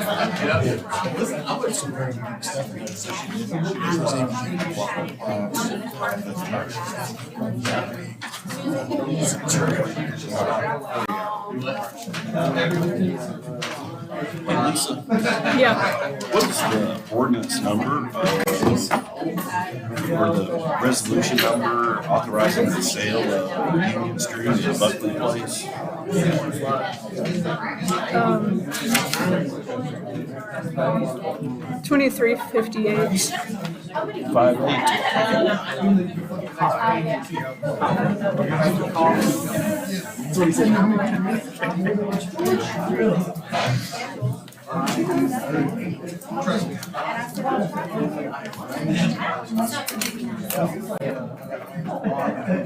Listen, I would some very unique stuff in this session. She was able Lisa, Yeah. what is the ordinance number or the resolution number authorizing the sale of Union Street and Buckley Place? 2358. 582.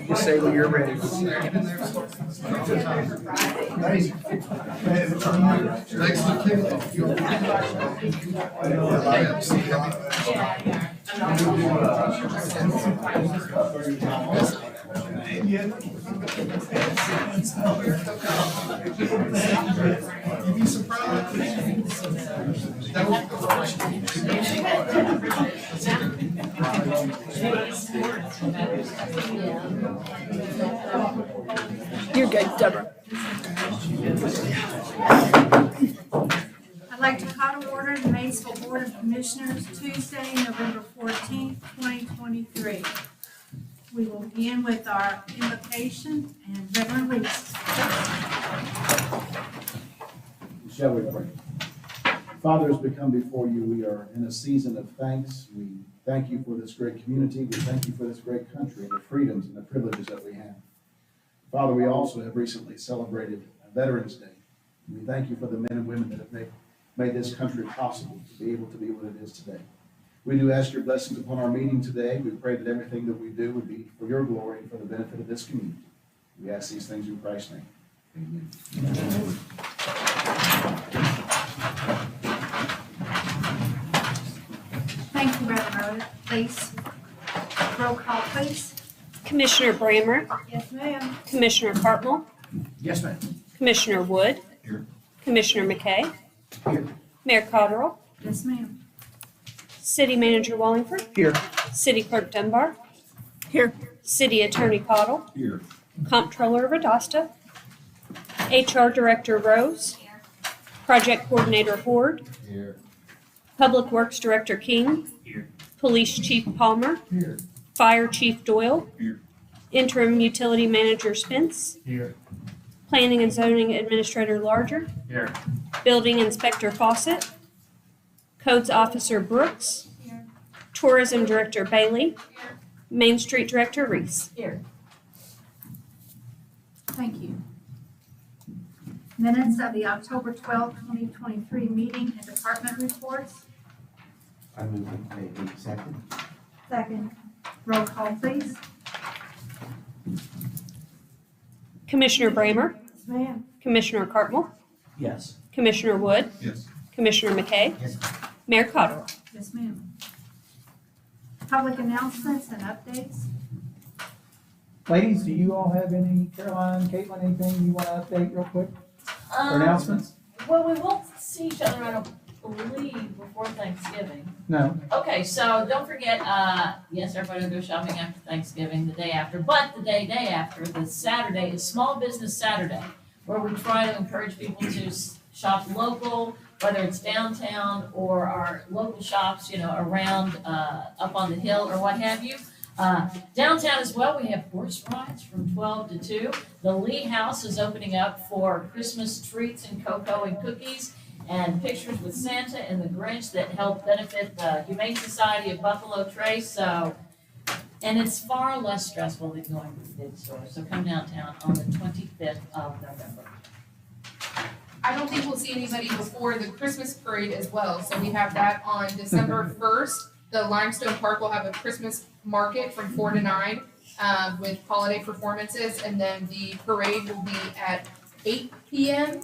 Just say when you're ready. You'd be surprised. You're good, Deborah. I'd like to call to order the Maysville Board of Commissioners Tuesday, November 14th, 2023. We will begin with our invocation and Reverend Reese. Shall we pray? Father, as we come before you, we are in a season of thanks. We thank you for this great community. We thank you for this great country and the freedoms and the privileges that we have. Father, we also have recently celebrated Veterans Day. We thank you for the men and women that have made this country possible to be able to be what it is today. We do ask your blessings upon our meeting today. We pray that everything that we do would be for your glory and for the benefit of this community. We ask these things in Christ's name. Amen. Thank you, Reverend Reese. Roll call, please. Commissioner Brammer, Yes, ma'am. Commissioner Cartwell, Yes, ma'am. Commissioner Wood, Here. Commissioner McKay, Here. Mayor Cotterill, Yes, ma'am. City Manager Wallingford, Here. City Clerk Dunbar, Here. City Attorney Cottle, Here. Comptroller Radasta, HR Director Rose, Project Coordinator Horde, Here. Public Works Director King, Here. Police Chief Palmer, Here. Fire Chief Doyle, Here. Interim Utility Manager Spence, Here. Planning and Zoning Administrator Larger, Here. Building Inspector Fawcett, Codes Officer Brooks, Here. Tourism Director Bailey, Main Street Director Reese. Here. Thank you. Minutes of the October 12th, 2023 meeting and department reports. I move that they be accepted. Second. Roll call, please. Commissioner Brammer, Yes, ma'am. Commissioner Cartwell, Yes. Commissioner Wood, Yes. Commissioner McKay, Yes. Mayor Cotterill. Yes, ma'am. Public announcements and updates. Ladies, do you all have any, Caroline, Caitlin, anything you want to update real quick for announcements? Well, we won't see each other, I don't believe, before Thanksgiving. No? Okay, so don't forget, yes, everybody will go shopping after Thanksgiving, the day after, but the day after, the Saturday is Small Business Saturday, where we try to encourage people to shop local, whether it's downtown or our local shops, around, up on the hill or what have you. Downtown as well, we have horse rides from 12 to 2. The Lee House is opening up for Christmas treats and cocoa and cookies and pictures with Santa and the Grinch that help benefit the Humane Society of Buffalo Trace. So, and it's far less stressful than going to the big store. So come downtown on the 25th of November. I don't think we'll see anybody before the Christmas parade as well. So we have that on December 1st. The Limestone Park will have a Christmas market from 4 to 9 with holiday performances. And then the parade will be at 8 p.m.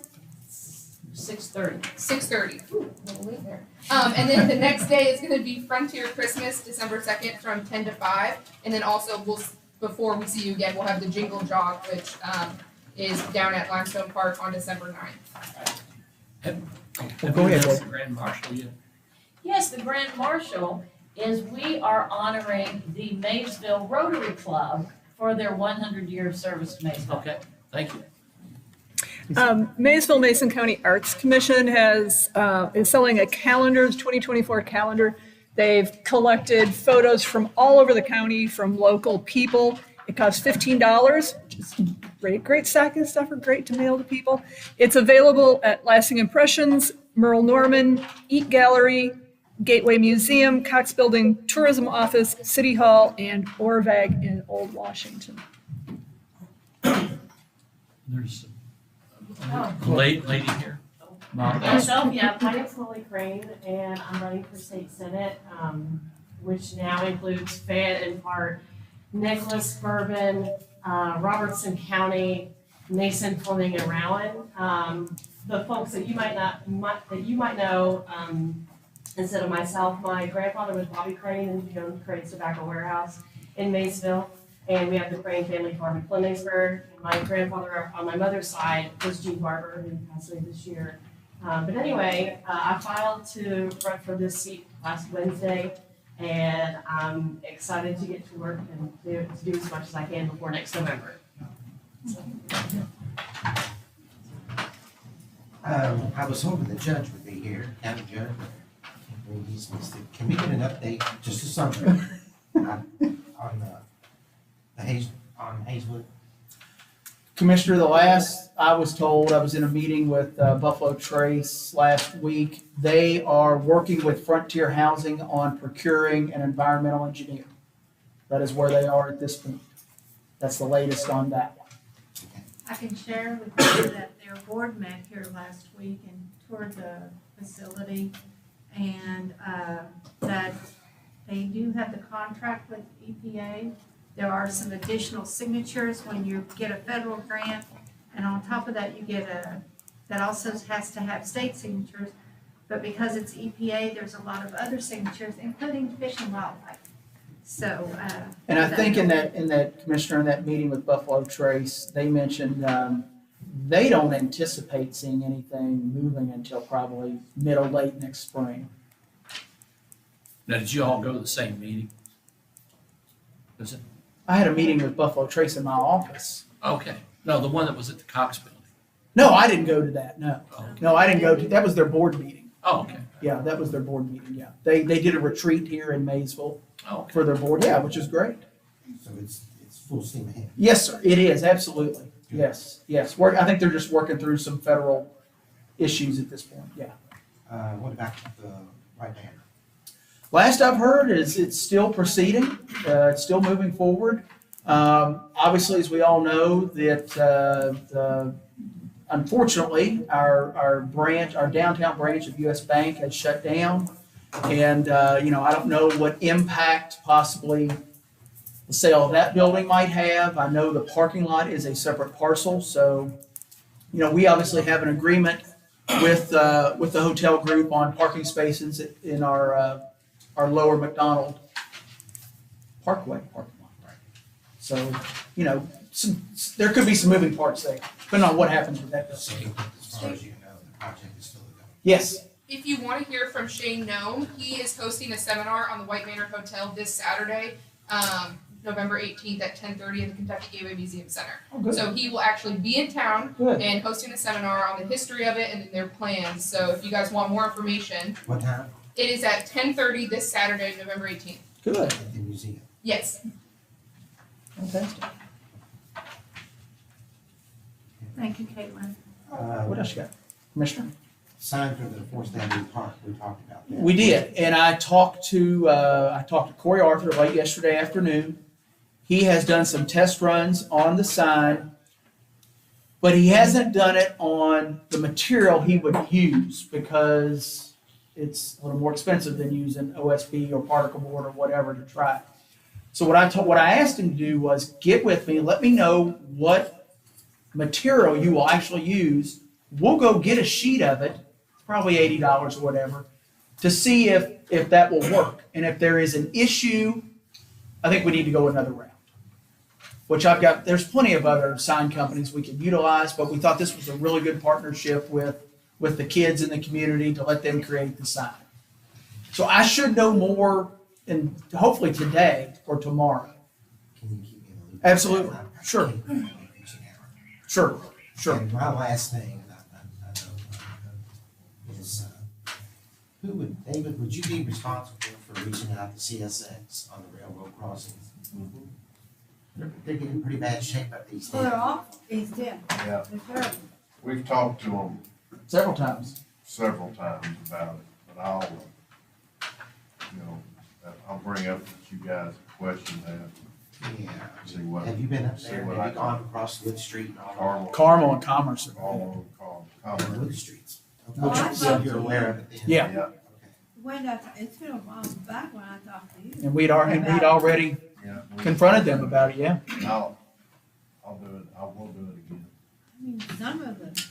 6:30. 6:30. Ooh, a little late there. And then the next day is going to be Frontier Christmas, December 2nd from 10 to 5. And then also before we see you again, we'll have the Jingle Jog, which is down at Limestone Park on December 9th. Well, go ahead, That's Dave. the Grand Marshal, yeah. Yes, the Grand Marshal is we are honoring the Maysville Rotary Club for their 100 year of service to Maysville. Okay, thank you. Maysville Mason County Arts Commission is selling a calendar, 2024 calendar. They've collected photos from all over the county from local people. It costs $15, which is great stocking stuffer, great to mail to people. It's available at Lasting Impressions, Merle Norman, Eat Gallery, Gateway Museum, Cox Building Tourism Office, City Hall, and Orvag in Old Washington. There's a lady here. Mom. Myself, yeah, my name's Molly Crane, and I'm running for state senate, which now includes Fayette and Part, Nicholas, Bourbon, Robertson County, Mason, Fleming, and Rowan. The folks that you might know, instead of myself, my grandfather was Bobby Crane, and he owned Crane's Tobacco Warehouse in Maysville. And we have the Crane family farm in Flemingsburg. My grandfather on my mother's side was Gene Barber, who passed away this year. But anyway, I filed to run for this seat last Wednesday, and I'm excited to get to work and to do as much as I can before next November. I was hoping the judge would be here, county judge. He's missed it. Can we get an update, just a summary, on Hazelwood? Commissioner, the last I was told, I was in a meeting with Buffalo Trace last week. They are working with Frontier Housing on procuring an environmental engineer. That is where they are at this point. That's the latest on that one. I can share with you that their board met here last week and toured the facility, and that they do have the contract with EPA. There are some additional signatures when you get a federal grant, and on top of that, you get that also has to have state signatures. But because it's EPA, there's a lot of other signatures, including Fish and Wildlife. So. And I think in that commissioner, in that meeting with Buffalo Trace, they mentioned they don't anticipate seeing anything moving until probably middle, late next spring. Now, did you all go to the same meeting? Was it? I had a meeting with Buffalo Trace in my office. Okay. No, the one that was at the Cox Building. No, I didn't go to that, no. Oh, okay. No, I didn't go to, that was their board meeting. Oh, okay. Yeah, that was their board meeting, yeah. They did a retreat here in Maysville Oh, okay. for their board, yeah, which is great. So it's full steam ahead. Yes, sir, it is, absolutely. Yes. I think they're just working through some federal issues at this point, yeah. What about the right banner? Last I've heard is it's still proceeding, it's still moving forward. Obviously, as we all know, that unfortunately, our downtown branch of US Bank has shut down. And, I don't know what impact possibly the sale of that building might have. I know the parking lot is a separate parcel, so, we obviously have an agreement with the hotel group on parking spaces in our lower McDonald Parkway parking lot. Right. So, there could be some moving parts there, depending on what happens with that So, building. as far as you know, the project is still going. Yes, If you want to hear from Shane Nome, he is hosting a seminar on the White Manor Hotel this Saturday, November 18th at 10:30 in the Kentucky Gateway Museum Center. oh, good, So he will actually be in town good. and hosting a seminar on the history of it and their plans. So if you guys want more information, What time? it is at 10:30 this Saturday, November 18th. Good, At the museum. Yes. fantastic. Thank you, Caitlin. What else you got? Commissioner? Sign for the Fourth Avenue Park, we talked about that. We did, and I talked to Corey Arthur late yesterday afternoon. He has done some test runs on the sign, but he hasn't done it on the material he would use because it's a little more expensive than using OSB or particle board or whatever to try it. So what I asked him to do was get with me, let me know what material you will actually use. We'll go get a sheet of it, probably $80 or whatever, to see if that will work. And if there is an issue, I think we need to go another round. Which there's plenty of other sign companies we could utilize, but we thought this was a really good partnership with with the kids in the community to let them create the sign. So I should know more in, hopefully today or tomorrow. Can you keep me in the loop? Absolutely. Sure. Sure, sure. And my last thing, and I know, is, David, would you be responsible for reaching out to CSX on the railroad crossings? They're getting pretty bad shape up these days. They're off, he's dead. Yeah, They're terrible. we've talked to them Several times. several times about it, but I'll bring up that you guys question that, Yeah. see what. Have you been up see there? what Have I you gone across Wood Street and all Carmel, Carmel and Commerce. all over that? Carmel. Wood Streets. Okay. Oh, I So thought you're you- aware of it then? Yeah. Yeah, Okay. It's been a while back when I talked to you. And we'd already yeah. confronted them about it, yeah. I'll do it, I will do it again. I mean, some of the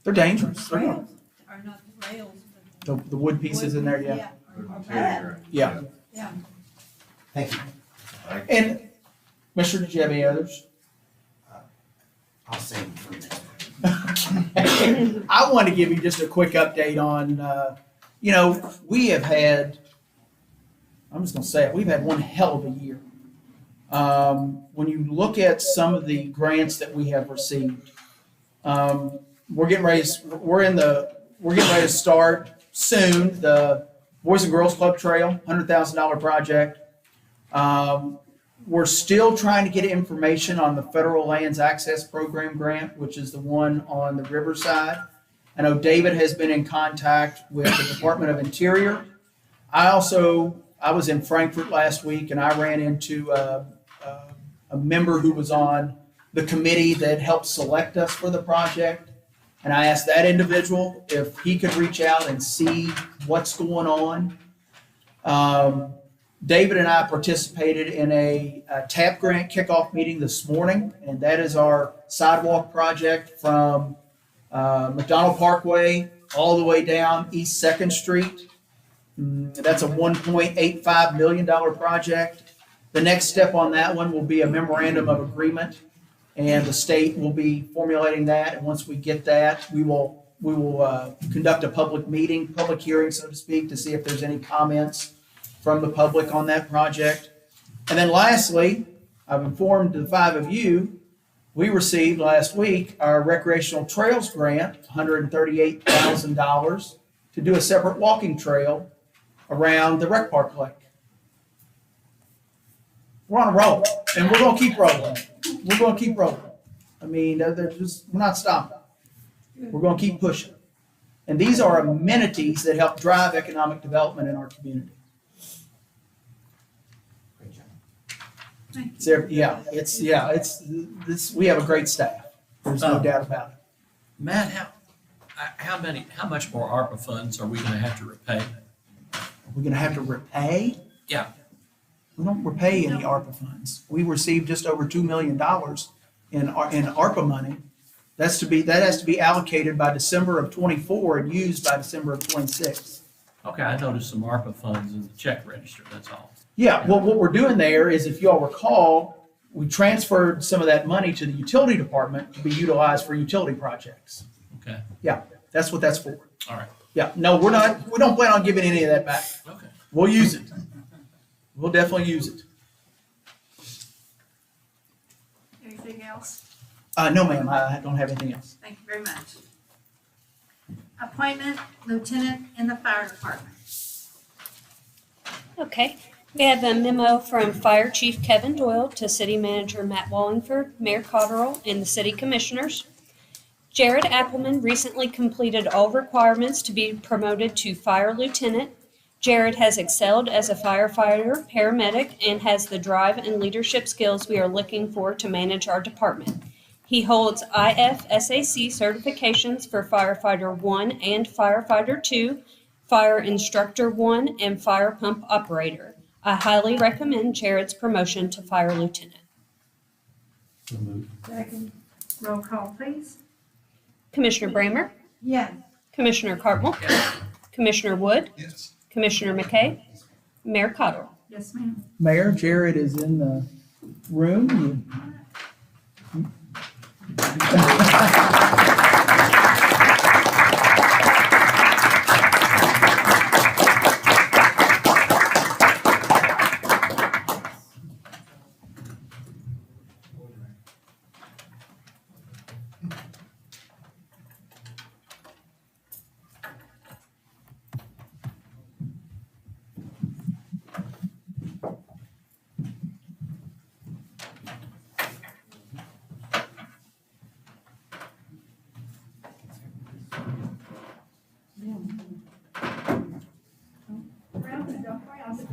They're dangerous. They're rails are not the rails, but. the wood pieces in there, yeah. Are bad, Yeah. yeah. Thank you. Thank you. And, Commissioner, did you have any others? I'll save them for next time. I want to give you just a quick update on, we have had, I'm just going to say it, we've had one hell of a year. When you look at some of the grants that we have received, we're getting ready to start soon, the Boys and Girls Club Trail, $100,000 project. We're still trying to get information on the Federal Lands Access Program grant, which is the one on the riverside. I know David has been in contact with the Department of Interior. I was in Frankfurt last week and I ran into a member who was on the committee that helped select us for the project. And I asked that individual if he could reach out and see what's going on. David and I participated in a TAP grant kickoff meeting this morning, and that is our sidewalk project from McDonald Parkway all the way down East 2nd Street. That's a $1.85 million project. The next step on that one will be a memorandum of agreement, and the state will be formulating that. And once we get that, we will conduct a public hearing, so to speak, to see if there's any comments from the public on that project. And then lastly, I've informed the five of you, we received last week our recreational trails grant, $138,000 to do a separate walking trail around the rec park lake. We're on a roll, and we're gonna keep rolling. We're gonna keep rolling. I mean, we're not stopping. We're gonna keep pushing. And these are amenities that help drive economic development in our community. Great job. We have a great staff. There's no doubt about it. Matt, how much more ARPA funds are we gonna have to repay? We're gonna have to repay? Yeah. We don't repay any ARPA funds. We received just over $2 million in ARPA money. That has to be allocated by December of '24 and used by December of '26. Okay, I noticed some ARPA funds in the check register, that's all. Yeah, well, what we're doing there is, if you all recall, we transferred some of that money to the utility department to be utilized for utility projects. Okay, Yeah, that's what that's for. all right, Yeah, no, we don't plan on giving any of that back. okay. We'll use it. We'll definitely use it. Anything else? No, ma'am, I don't have anything else. Thank you very much. Appointment lieutenant in the fire department. Okay, we have a memo from Fire Chief Kevin Doyle to City Manager Matt Wallingford, Mayor Cotterill, and the City Commissioners. Jared Appleman recently completed all requirements to be promoted to fire lieutenant. Jared has excelled as a firefighter, paramedic, and has the drive and leadership skills we are looking for to manage our department. He holds IFSAC certifications for Firefighter 1 and Firefighter 2, Fire Instructor 1, and Fire Pump Operator. I highly recommend Jared's promotion to Fire Lieutenant. So moved. Second. Roll call, please. Commissioner Brammer? Yes. Commissioner Cartwell? Commissioner Wood? Yes. Commissioner McKay? Mayor Cotterill? Yes, ma'am. Mayor, Jared is in the room.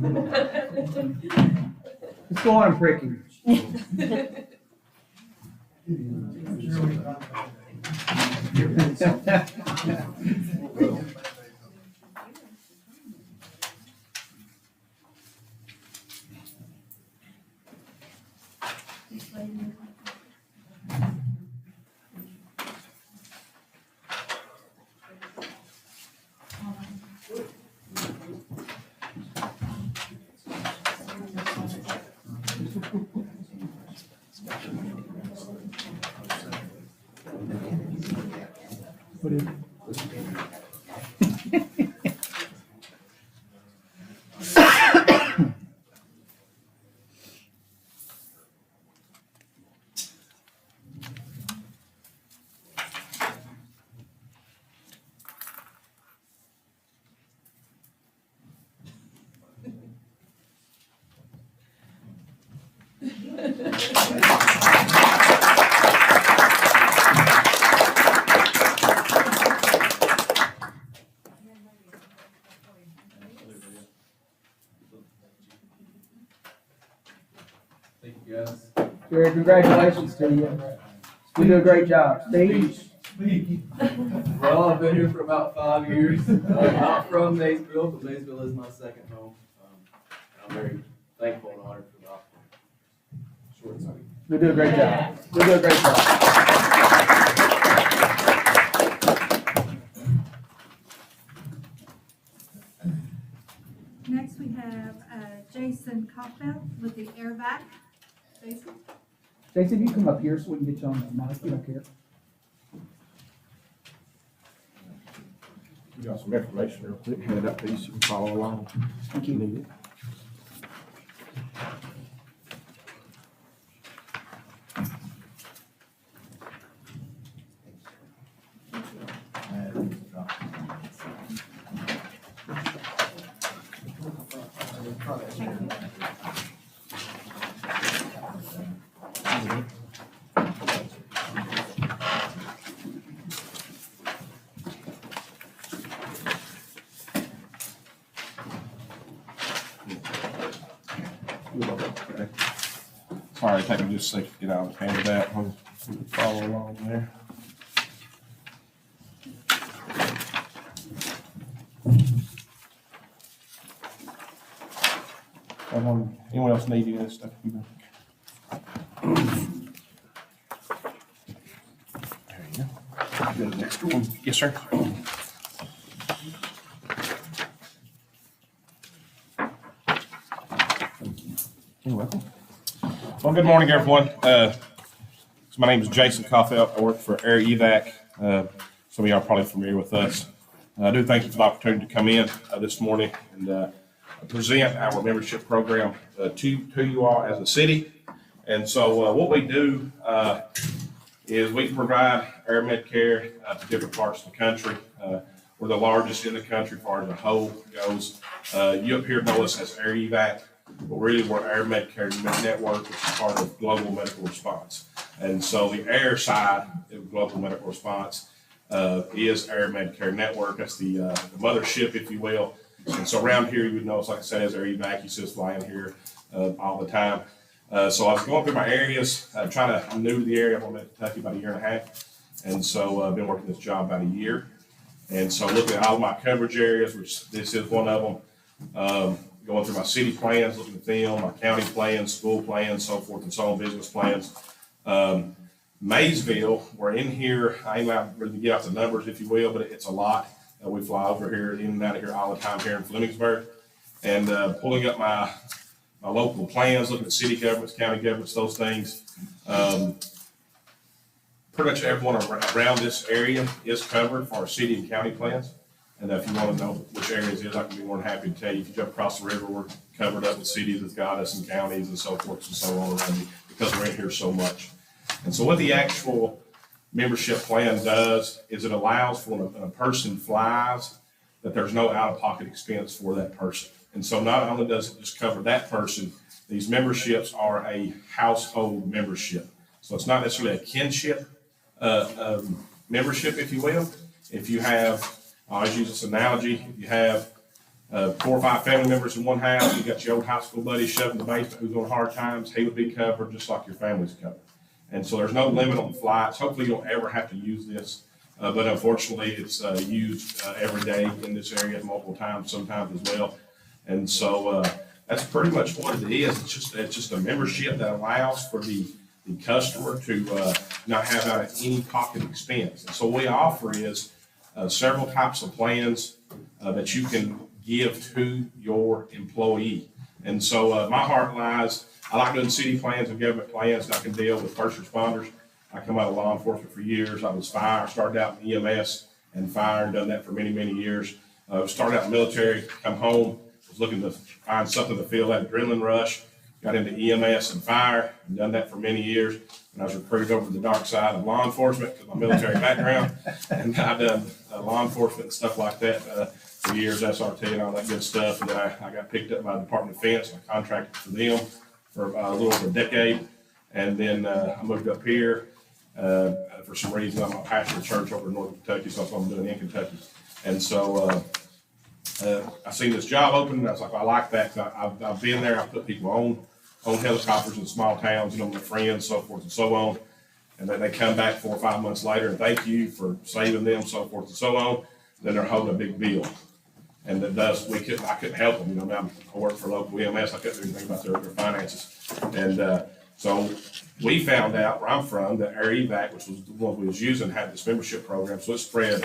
Let's go on and prick him. Thank you, guys. Jared, congratulations to you. You do a great job. Steve? Well, I've been here for about 5 years. Not from Maysville, but Maysville is my second home. I'm very thankful and honored for the opportunity. Short and sweet. You do a great job. You do a great job. Next, we have Jason Coppell with the AirVac. Jason? Jason, you come up here so we can get you on the mic. You don't care. We got some information real quick, hand up these, you can follow along. Thank you. Sorry, take me just a second to get out of the hand of that one. You can follow along there. Anyone else need any of this stuff? There you go. Go to the next one. Yes, sir. You're welcome. Well, good morning, everyone. So my name is Jason Coffell. I work for Air Evac. Some of y'all are probably familiar with us. I do thank you for the opportunity to come in this morning and present our membership program to you all as a city. And so what we do is we provide air med care to different parts of the country. We're the largest in the country as far as the whole goes. You up here know us as Air Evac, but really we're Air Med Care Network, which is part of Global Medical Response. And so the air side of Global Medical Response is Air Med Care Network. That's the mothership, if you will. And so around here, you would know, like I said, as Air Evac, you see us flying here all the time. So I was going through my areas, I'm new to the area. I've been in Kentucky about 1.5 years. And so I've been working this job about 1 year. And so looking at all my coverage areas, which this is one of them, going through my city plans, looking at them, my county plans, school plans, so forth and so on, business plans. Maysville, we're in here, I ain't allowed to really get out the numbers, if you will, but it's a lot. We fly over here, in and out of here all the time here in Flemingsburg. And pulling up my local plans, looking at city governments, county governments, those things. Pretty much everyone around this area is covered for our city and county plans. And if you want to know which areas it is, I can be more than happy to tell you. If you jump across the river, we're covered up with cities that's got us and counties and so forth and so on around you because we're in here so much. And so what the actual membership plan does is it allows for when a person flies that there's no out-of-pocket expense for that person. And so not only does it just cover that person, these memberships are a household membership. So it's not necessarily a kinship membership, if you will. If you have, I'll always use this analogy, if you have 4 or 5 family members in one house, you got your old high school buddy shoving the basement who's on hard times, he would be covered just like your family's covered. And so there's no limit on flights. Hopefully you don't ever have to use this. But unfortunately, it's used every day in this area multiple times, sometimes as well. And so that's pretty much what it is. It's just a membership that allows for the customer to not have out of any pocket expense. And so what we offer is several types of plans that you can give to your employee. And so my heart lies, I like doing city plans and government plans, and I can deal with first responders. I come out of law enforcement for years. I was fire, started out in EMS and fire, and done that for many, many years. Started out in the military, come home, was looking to find something to feel that adrenaline rush. Got into EMS and fire, and done that for many years. And I was recruited over to the dark side of law enforcement because of my military background. And I've done law enforcement and stuff like that for years, SRT and all that good stuff. And then I got picked up by the Department of Defense. I contracted for them for a little over a decade. And then I moved up here. For some reason, I'm a pastor of church over in Northern Kentucky, so that's what I'm doing in Kentucky. And so I seen this job open, and I was like, I like that. I've been there. I've put people on helicopters in small towns, my friends, so forth and so on. And then they come back 4 or 5 months later and thank you for saving them, so forth and so on. Then they're holding a big bill. And I couldn't help them. I work for local EMS. I couldn't do anything about their finances. And so we found out where I'm from that Air Evac, which was the one we was using, had this membership program. So it spread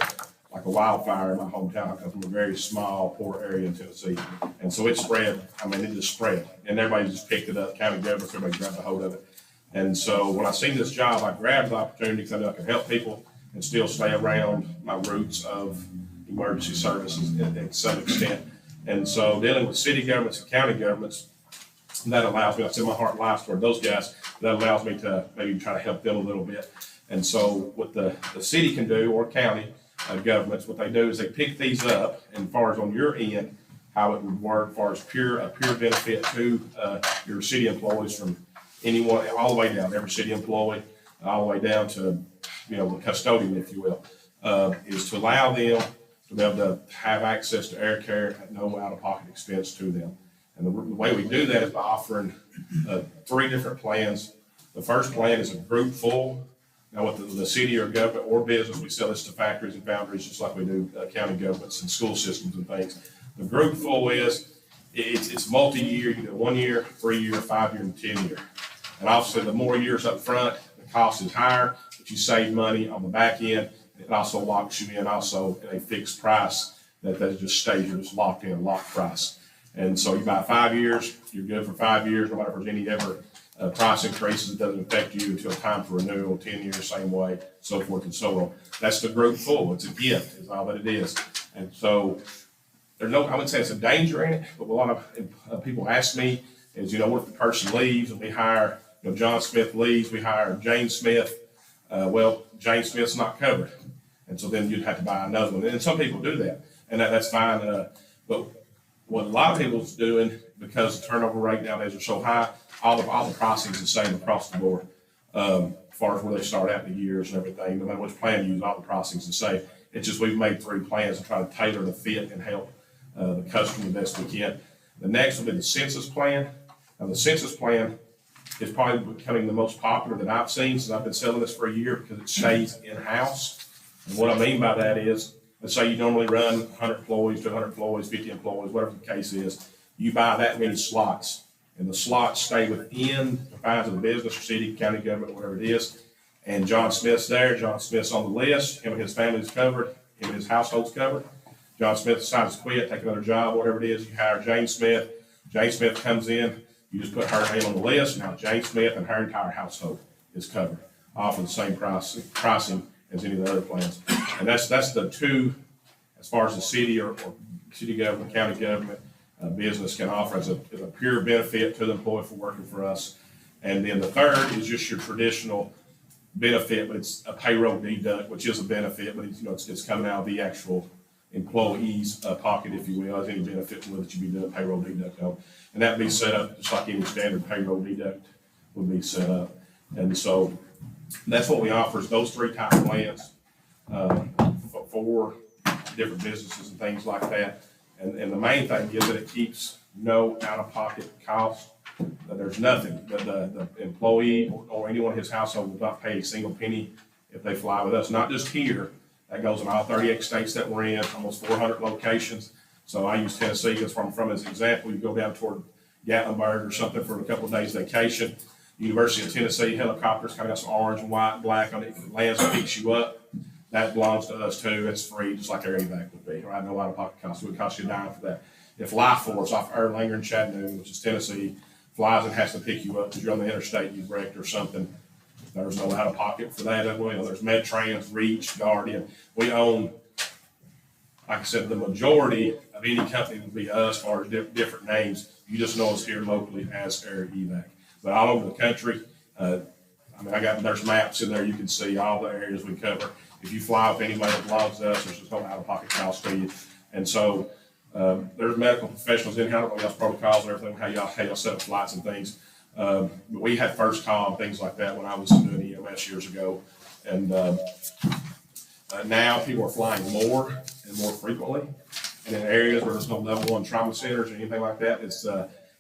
like a wildfire in my hometown. I come from a very small, poor area in Tennessee. And so it spread. It just spread. And everybody just picked it up. County governments, everybody grabbed a hold of it. And so when I seen this job, I grabbed the opportunity because I knew I could help people and still stay around my roots of emergency services at some extent. And so dealing with city governments and county governments, that allows me, I said my heart lies toward those guys, that allows me to maybe try to help them a little bit. And so what the city can do, or county governments, what they do is they pick these up, and as far as on your end, how it would work, as far as a pure benefit to your city employees, from anyone, all the way down, every city employee, all the way down to, the custodian, if you will, is to allow them to be able to have access to air care at no out-of-pocket expense to them. And the way we do that is by offering 3 different plans. The first plan is a group full. Now, with the city or government or business, we sell this to factories and foundries, just like we do county governments and school systems and things. The group full it's multi-year. You get 1 year, 3 year, 5 year, and 10 year. And obviously, the more years up front, the cost is higher, but you save money on the back end. It also locks you in also at a fixed price that just stays, you're just locked in, locked price. And so you buy 5 years, you're good for 5 years, no matter if there's any ever price increases, it doesn't affect you until time for renewal, 10 years, same way, so forth and so on. That's the group full. It's a gift, is all that it is. And so there's I wouldn't say it's a danger in it, but a lot of people ask me is, what if the person leaves and we hire, John Smith leaves, we hire Jane Smith. Well, Jane Smith's not covered. And so then you'd have to buy another one. And some people do that, and that's fine. But what a lot of people's doing, because the turnover rate nowadays are so high, all the pricing is the same across the board. As far as where they start out in the years and everything, no matter which plan you use, all the pricing is the same. It's just we've made 3 plans to try to tailor the fit and help the customer the best we can. The next will be the census plan. Now, the census plan is probably becoming the most popular that I've seen since I've been selling this for a year, because it stays in-house. And what I mean by that is, let's say you normally run 100 employees, 200 employees, 50 employees, whatever the case is. You buy that many slots, and the slots stay within the confines of the business or city, county government, whatever it is. And John Smith's there. John Smith's on the list. Him and his family's covered. Him and his household's covered. John Smith decides to quit, take another job, whatever it is. You hire Jane Smith. Jane Smith comes in. You just put her name on the list. Now Jane Smith and her entire household is covered, all for the same pricing as any of the other plans. And that's the 2, as far as the city or city government, county government, business can offer as a pure benefit to the employee for working for us. And then the third is just your traditional benefit, but it's a payroll deduct, which is a benefit, but it's coming out of the actual employee's pocket, if you will, as any benefit with it, you'd be doing payroll deduct on. And that'd be set up just like any standard payroll deduct would be set up. And so that's what we offer, is those 3 type plans for different businesses and things like that. And the main thing is that it keeps no out-of-pocket cost. That there's nothing, that the employee or anyone in his household will not pay a single penny if they fly with us, not just here. That goes in all 38 states that we're in, almost 400 locations. So I use Tennessee as from as an example. You go down toward Gatlinburg or something for a couple of days vacation. University of Tennessee helicopters kind of got some orange and white and black on it. If it lands and picks you up, that belongs to us too. It's free, just like Air Evac would be, right? No out-of-pocket cost. It would cost you a dime for that. If Life Force off Erlanger in Chattanooga, which is Tennessee, flies and has to pick you up because you're on the interstate, you've wrecked or something, there's no out-of-pocket for that. There's MedTrans, Reach, Guardian. We own, like I said, the majority of any company would be us as far as different names. You just know us here locally as Air Evac. But all over the country, there's maps in there. You can see all the areas we cover. If you fly with anybody that belongs to us, there's just no out-of-pocket cost to you. And so there's medical professionals in here. I don't know y'all's protocols and everything, how y'all set up flights and things. But we had first call and things like that when I was doing EMS years ago. And now people are flying more and more frequently. And in areas where there's no level 1 trauma centers or anything like that, it's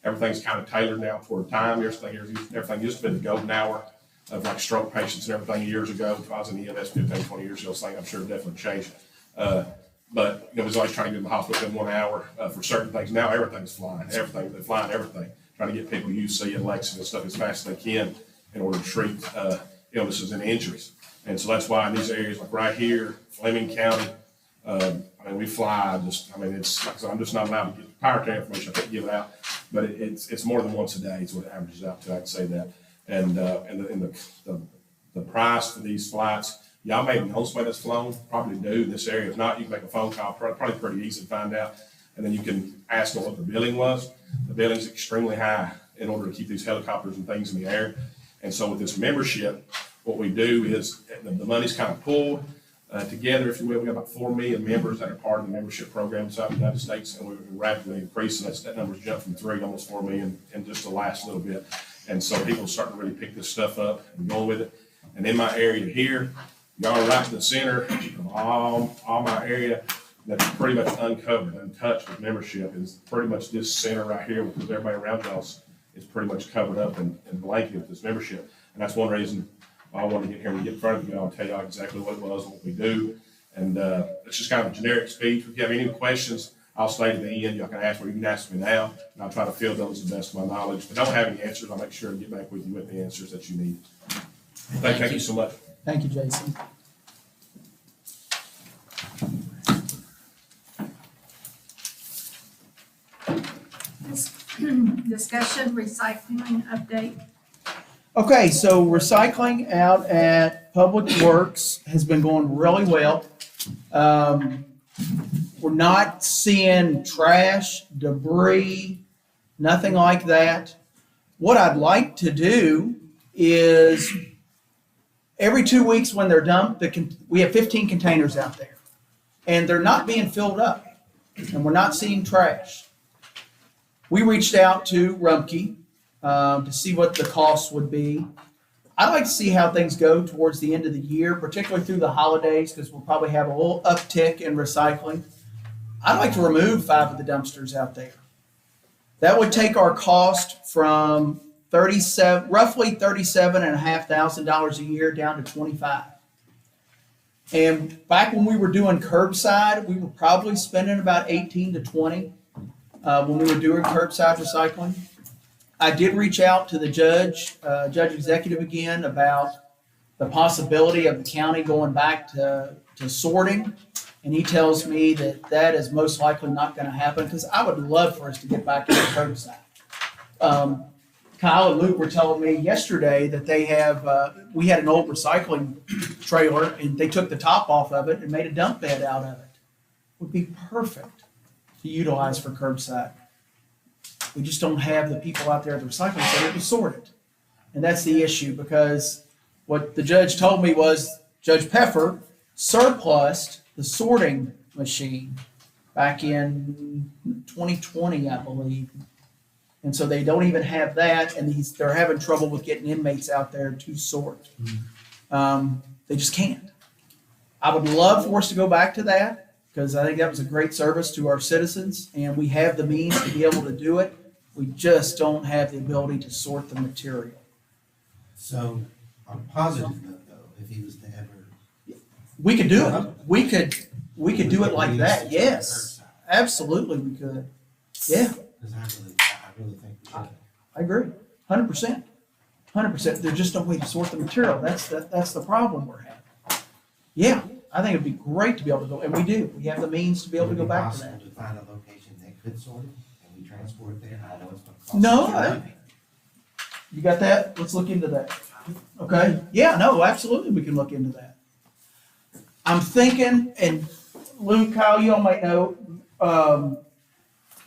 everything's kind of tailored now toward time. Everything used to be the golden hour of like stroke patients and everything years ago. If I was in EMS 15, 20 years ago, I'm sure it definitely changed. But it was always trying to get in the hospital in 1 hour for certain things. Now everything's flying. They're flying everything. Trying to get people UC and Lexington and stuff as fast as they can in order to treat illnesses and injuries. And so that's why in these areas like right here, Fleming County, we fly it's like I said, I'm just not allowed to get power to information. I can't give it out, but it's more than once a day. It's what it averages out to. I'd say that. And the price for these flights, y'all may know somebody that's flown, probably do in this area. If not, you can make a phone call, probably pretty easy to find out. And then you can ask them what the billing was. The billing's extremely high in order to keep these helicopters and things in the air. And so with this membership, what we do is the money's kind of pulled together, if you will. We got about 4 million members that are part of the membership program inside the United States, and we're rapidly increasing. That number's jumped from 3 to almost 4 million in just the last little bit. And so people are starting to really pick this stuff up and go with it. And in my area here, y'all are right in the center of all my area that's pretty much uncovered, untouched with membership is pretty much this center right here, because everybody around y'all is pretty much covered up and blanketed with this membership. And that's one reason why I wanted to get here and get in front of you all and tell y'all exactly what it was and what we do. And it's just kind of a generic speech. If you have any questions, I'll stay to the end. Y'all can ask me, you can ask me now, and I'll try to field those to the best of my knowledge. If I don't have any answers, I'll make sure to get back with you with the answers that you need. Thank you so much. Thank you, Jason. Discussion, recycling update. Okay, so recycling out at Public Works has been going really well. We're not seeing trash, debris, nothing like that. What I'd like to do is every 2 weeks when they're dumped, we have 15 containers out there, and they're not being filled up, and we're not seeing trash. We reached out to Rumpke to see what the costs would be. I'd like to see how things go towards the end of the year, particularly through the holidays, because we'll probably have a little uptick in recycling. I'd like to remove 5 of the dumpsters out there. That would take our cost from roughly $37,500 a year down to $25,000. And back when we were doing curbside, we were probably spending about $18 to $20 when we were doing curbside recycling. I did reach out to the judge executive again about the possibility of the county going back to sorting. And he tells me that is most likely not going to happen, because I would love for us to get back to the curbside. Kyle and Luke were telling me yesterday that they we had an old recycling trailer, and they took the top off of it and made a dump bed out of it. Would be perfect to utilize for curbside. We just don't have the people out there at the recycling center to sort it. And that's the issue, because what the judge told me was Judge Peffer surplused the sorting machine back in 2020, I believe. And so they don't even have that, and they're having trouble with getting inmates out there to sort. They just can't. I would love for us to go back to that, because I think that was a great service to our citizens, and we have the means to be able to do it. We just don't have the ability to sort the material. So, on a positive note though, if he was to ever. We could do it. We could do it like that. Yes, absolutely, we could. Yeah, Because I really think we should. I agree. 100%. 100%. There's just no way to sort the material. That's the problem we're having. Yeah, I think it'd be great to be able to go, and we do. We have the means to be able to go back to that. Would it be possible to find a location that could sort it, and we transport it there? I know it's gonna cost. No, us money. You got that? Let's look into that. Okay? Yeah, no, absolutely, we can look into that. I'm thinking, and Luke, Kyle, you all might know,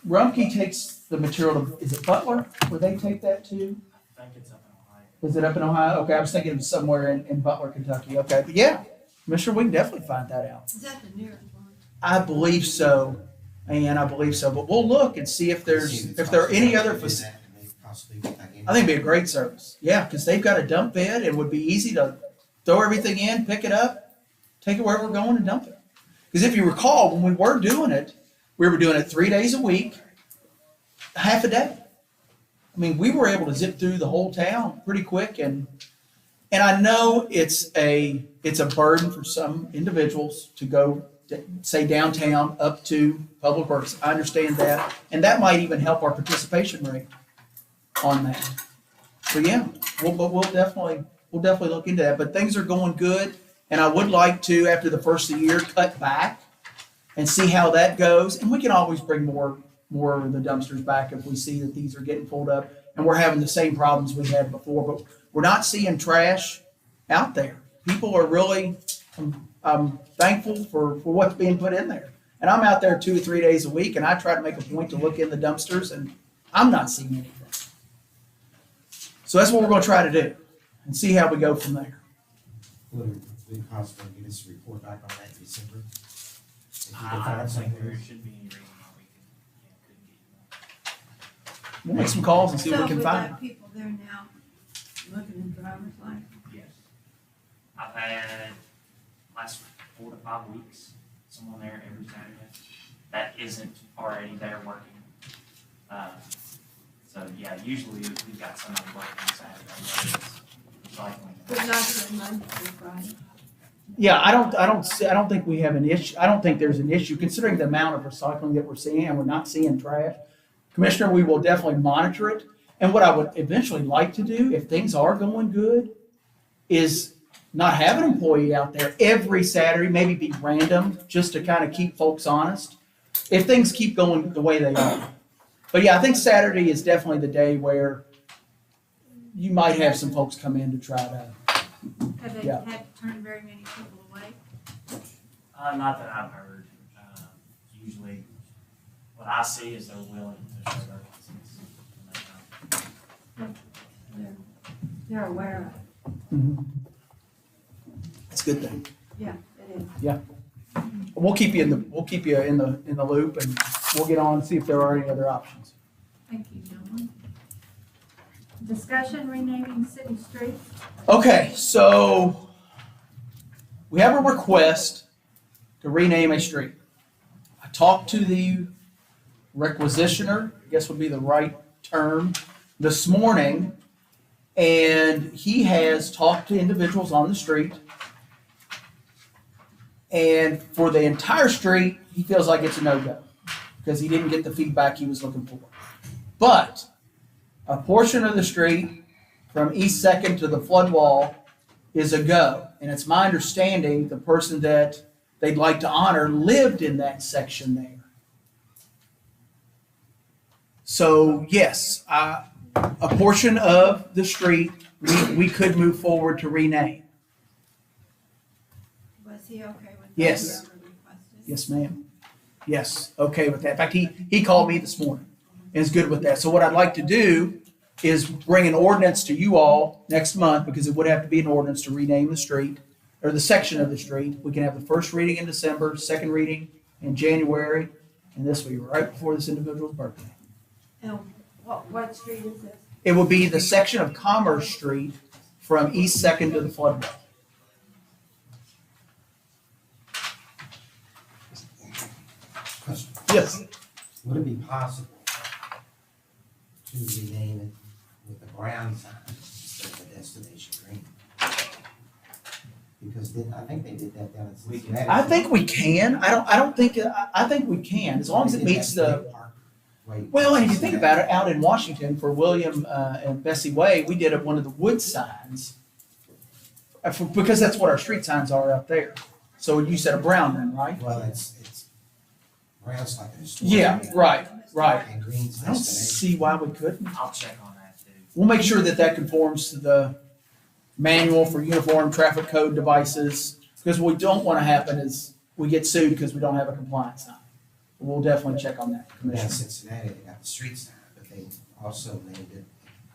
Rumpke takes the material to, is it Butler? Where they take that to? I think it's up in Ohio. Is it up in Ohio? Okay, I was thinking it was somewhere in Butler, Kentucky. Okay, but yeah, Commissioner, we can definitely find that out. Is that the nearest one? I believe so, and I believe so, but we'll look and see if there are any other facilities. I think it'd be a great service. Yeah, because they've got a dump bed. It would be easy to throw everything in, pick it up, take it wherever we're going and dump it. Because if you recall, when we were doing it, we were doing it 3 days a week, half a day. I mean, we were able to zip through the whole town pretty quick, and I know it's a burden for some individuals to go, say, downtown up to Public Works. I understand that, and that might even help our participation rate on that. So yeah, we'll definitely look into that. But things are going good, and I would like to, after the first of the year, cut back and see how that goes. And we can always bring more of the dumpsters back if we see that these are getting pulled up and we're having the same problems we had before. But we're not seeing trash out there. People are really, I'm thankful for what's being put in there. And I'm out there 2 or 3 days a week, and I try to make a point to look in the dumpsters, and I'm not seeing anything. So that's what we're going to try to do and see how we go from there. Would it be possible to get us a report back on that in December? If you could I don't find think something. there should be any reason why we couldn't get you We'll make some calls and see what we can find. So we got people there now looking at driver's license? one. Yes. I've had last 4 to 5 weeks, someone there every Saturday that isn't already there working. So yeah, usually we've got somebody working Saturday, whether it's recycling. But not for Monday through Friday. Yeah, I don't think we have an issue. I don't think there's an issue considering the amount of recycling that we're seeing, and we're not seeing trash. Commissioner, we will definitely monitor it. And what I would eventually like to do, if things are going good, is not have an employee out there every Saturday, maybe be random, just to kind of keep folks honest, if things keep going the way they are. But yeah, I think Saturday is definitely the day where you might have some folks come in to try to. Have they Yeah. had to turn very many people away? Not that I've heard. Usually, what I see is they're willing to show their license. They're aware of it. It's a good thing. Yeah, it is. We'll keep you in the loop, and we'll get on and see if there are any other options. Thank you, gentlemen. Discussion renaming city streets. Okay, so we have a request to rename a street. I talked to the requisitioner, I guess would be the right term, this morning, and he has talked to individuals on the street. And for the entire street, he feels like it's a no-go because he didn't get the feedback he was looking for. But a portion of the street from East Second to the flood wall is a go. And it's my understanding the person that they'd like to honor lived in that section there. So yes, a portion of the street we could move forward to rename. Was he okay with that? Yes. Whoever requested? Yes, ma'am. Yes, okay with that. In fact, he called me this morning and is good with that. So what I'd like to do is bring an ordinance to you all next month, because it would have to be an ordinance to rename the street, or the section of the street. We can have the first reading in December, second reading in January, and this will be right before this individual's birthday. And what street is this? It will be the section of Commerce Street from East Second to the flood wall. Yes. Would it be possible to rename it with a brown sign instead of a destination green? Because I think they did that down in Cincinnati. I think we can. I think we can, as long as it meets the, well, and if you think about it, out in Washington for William and Bessie Way, we did one of the wood signs. Because that's what our street signs are up there. So you said a brown one, right? Well, it's brown's like a historic. Yeah, right. And green's I don't destination. see why we couldn't. I'll check on that too. We'll make sure that that conforms to the manual for uniform traffic code devices. Because what we don't want to happen is we get sued because we don't have a compliance sign. We'll definitely check on that, Down in Commissioner. Cincinnati, they got the street sign, but they also named it,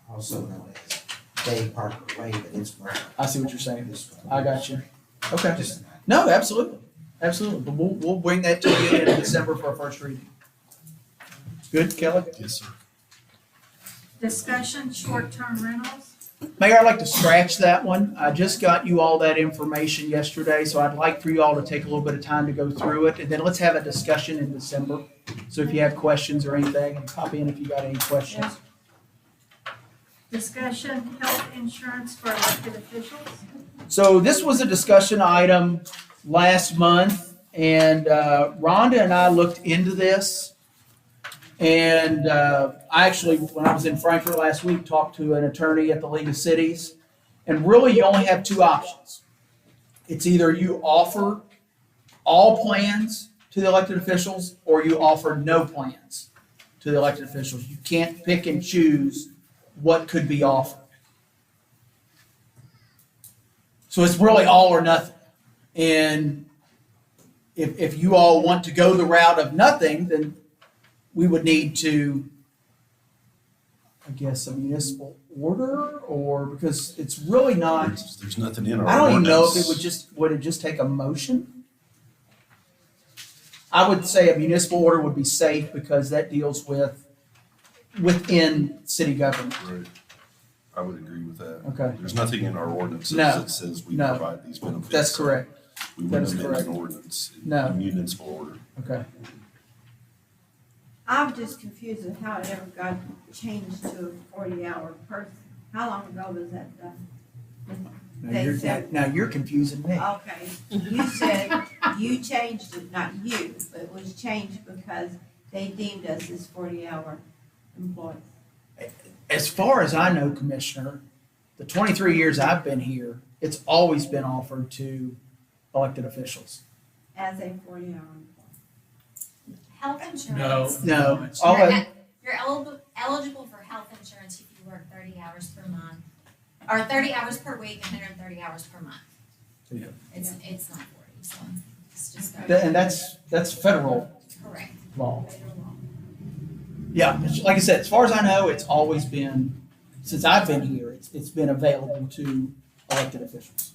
also known as Day Parker Way, but it's brown. I see what you're saying. This one. I got you. Okay. Just an idea. No, absolutely. Absolutely. But we'll bring that to you in December for our first reading. Good, Kelly? Yes, sir. Discussion, short-term rentals. Mayor, I'd like to scratch that one. I just got you all that information yesterday, so I'd like for you all to take a little bit of time to go through it, and then let's have a discussion in December. So if you have questions or anything, and pop in if you got any questions. Discussion, health insurance for elected officials. So this was a discussion item last month, and Rhonda and I looked into this. And I actually, when I was in Frankfurt last week, talked to an attorney at the League of Cities. And really, you only have two options. It's either you offer all plans to the elected officials, or you offer no plans to the elected officials. You can't pick and choose what could be offered. So it's really all or nothing. And if you all want to go the route of nothing, then we would need to, I guess, a municipal order, or because it's really not, There's nothing in our I don't even know if it ordinance. would it just take a motion? I would say a municipal order would be safe because that deals with within city government. Right. I would agree with that. Okay. There's nothing in our ordinances No. that says we No. provide these benefits. That's correct. We That wouldn't is amend correct. an ordinance, No. a municipal order. Okay. I'm just confused with how it ever got changed to a 40-hour person. How long ago was that done? They said- Now you're confusing me. Okay, you said you changed it, not you, but it was changed because they deemed us as 40-hour employees. As far as I know, Commissioner, the 23 years I've been here, it's always been offered to elected officials. As a 40-hour employee. Health insurance. No, it's all You're, that, you're eligible for health insurance if you work 30 hours per month, or 30 hours per week and 130 hours per month. Yeah. It's not 40, so it's just. and that's federal Correct. law. Federal law. Yeah, like I said, as far as I know, it's always been, since I've been here, it's been available to elected officials.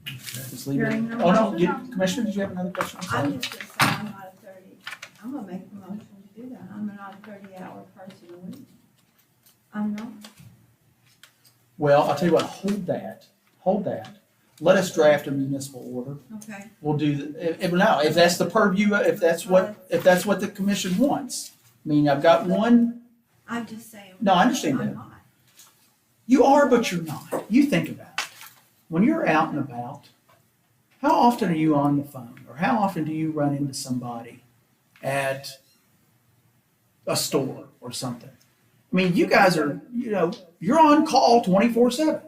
Just leave it. Hearing no Oh, no, motion. Commissioner, did you have another question? I'm sorry. I'm just gonna say I'm not a 30, I'm gonna make a motion to do that. I'm not a 30-hour person a week. I'm not. Well, I'll tell you what, hold that. Let us draft a municipal order. Okay. We'll do, if that's the purview, if that's what the commission wants. I mean, I've got one, I'm just saying. No, I understand I'm that. not. you are, but you're not. You think about it. When you're out and about, how often are you on the phone? Or how often do you run into somebody at a store or something? I mean, you guys are, you're on call 24/7.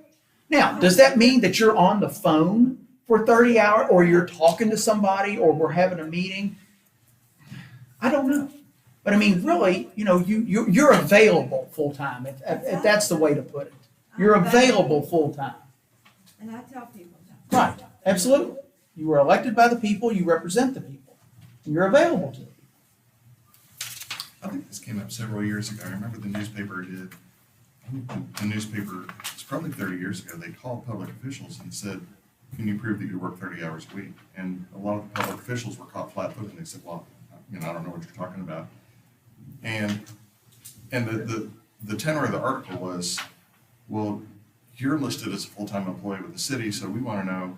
Now, does that mean that you're on the phone for 30 hours, or you're talking to somebody, or we're having a meeting? I don't know. But I mean, really, you're available full-time, if that's the way to put it. You're available full-time. And I tell people that. Right, absolutely. You were elected by the people, you represent the people, and you're available to them. I think this came up several years ago. I remember the newspaper did, the newspaper, it's probably 30 years ago, they called public officials and said, can you prove that you work 30 hours a week? And a lot of the public officials were caught flat-footed and they said, well, I don't know what you're talking about. And the tenor of the article was, well, you're listed as a full-time employee with the city, so we want to know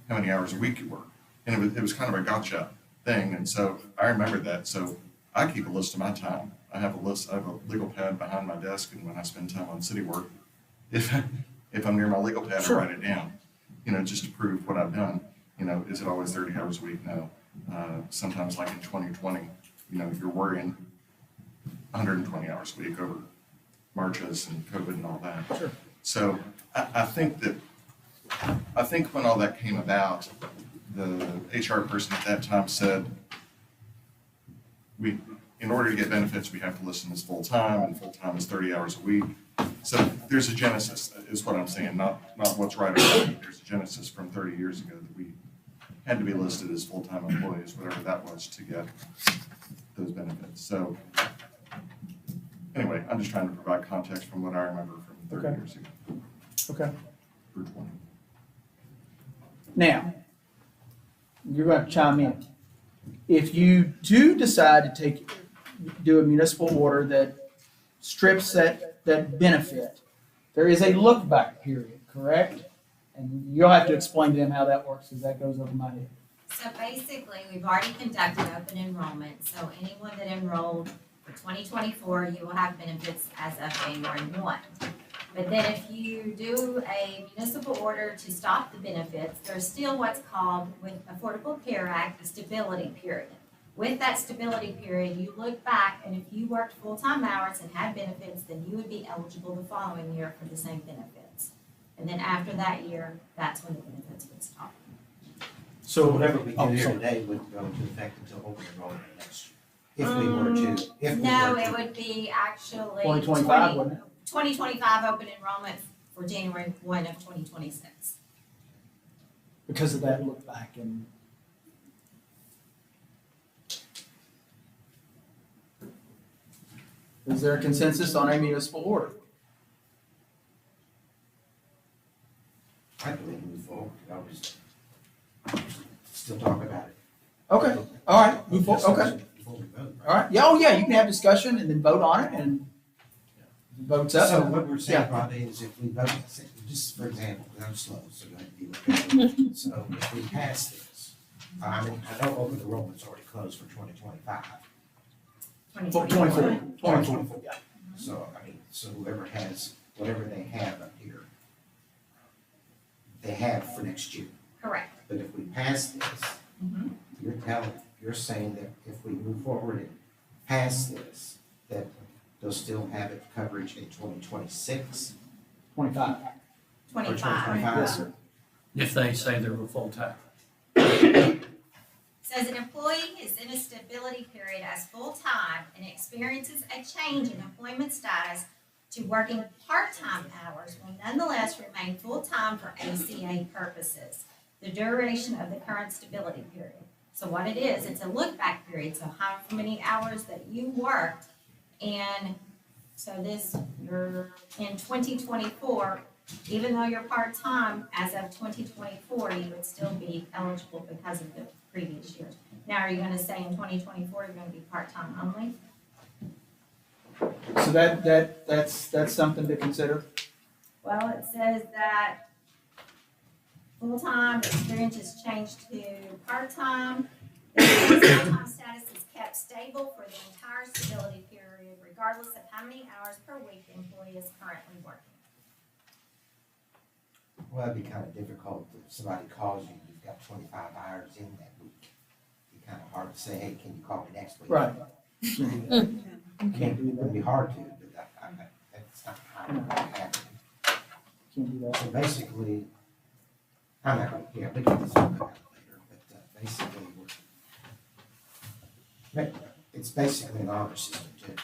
how many hours a week you work. And it was kind of a gotcha thing. And so I remembered that. So I keep a list of my time. I have a list, I have a legal pad behind my desk, and when I spend time on city work, if I'm near my legal pad, I write it down, just to prove what I've done. Is it always 30 hours a week? No. Sometimes like in 2020, you're worrying 120 hours a week over marches and COVID and all that. Sure. So I think when all that came about, the HR person at that time said, in order to get benefits, we have to list them as full-time, and full-time is 30 hours a week. So there's a genesis, is what I'm saying, not what's right or wrong. There's a genesis from 30 years ago that we had to be listed as full-time employees, whatever that was, to get those benefits. So anyway, I'm just trying to provide context from what I remember from 30 Okay. years ago. Okay. Or 20. Now, you're going to chime in. If you do decide to do a municipal order that strips that benefit, there is a look back period, correct? And you'll have to explain to them how that works, because that goes over my head. So basically, we've already conducted open enrollment, so anyone that enrolled for 2024, you will have benefits as of January 1. But then if you do a municipal order to stop the benefits, there's still what's called, with Affordable Care Act, a stability period. With that stability period, you look back, and if you worked full-time hours and had benefits, then you would be eligible the following year for the same benefits. And then after that year, that's when the benefits would stop. So whatever we do Oh, here sorry. today wouldn't go into effect until open enrollment next year. If we were to, No, it would be actually 2025, wouldn't it? 2025 open enrollment for January 1 of 2026. Because of that look back and. Is there a consensus on a municipal order? I believe move forward, I'll just still talk about it. Okay, all right, move forward, okay, Before we vote. all right. Yeah, oh yeah, you can have discussion and then vote on it, and votes up. So what we're saying Yeah. probably is if we vote, just for example, because I'm slow, so go ahead and be with me. So if we pass this, I know open enrollment's already closed for 2025. 24. Yeah. So, so whoever has, whatever they have up here, they have for next year. Correct. But if we pass this, you're saying that if we move forward and pass this, that they'll still have it coverage in 2026? 25. 25. Yes, sir. If they say they're a full-time. Says an employee is in a stability period as full-time and experiences a change in employment status to working part-time hours will nonetheless remain full-time for ACA purposes, the duration of the current stability period. So what it is, it's a look-back period, so how many hours that you worked, and so you're in 2024, even though you're part-time, as of 2024, you would still be eligible because of the previous years. Now, are you gonna say in 2024, you're gonna be part-time only? So that's something to consider. Well, it says that full-time experience is changed to part-time. The full-time status is kept stable for the entire stability period, regardless of how many hours per week the employee is currently working. Well, it'd be kind of difficult if somebody calls you, you've got 25 hours in that week. It'd be kind of hard to say, hey, can you call me next week? Right. Can't do that. It'd be hard to, but that's not how it happens. Can't do that. So basically, I'm not gonna, we can get this one out later, but basically, it's basically an honor system too,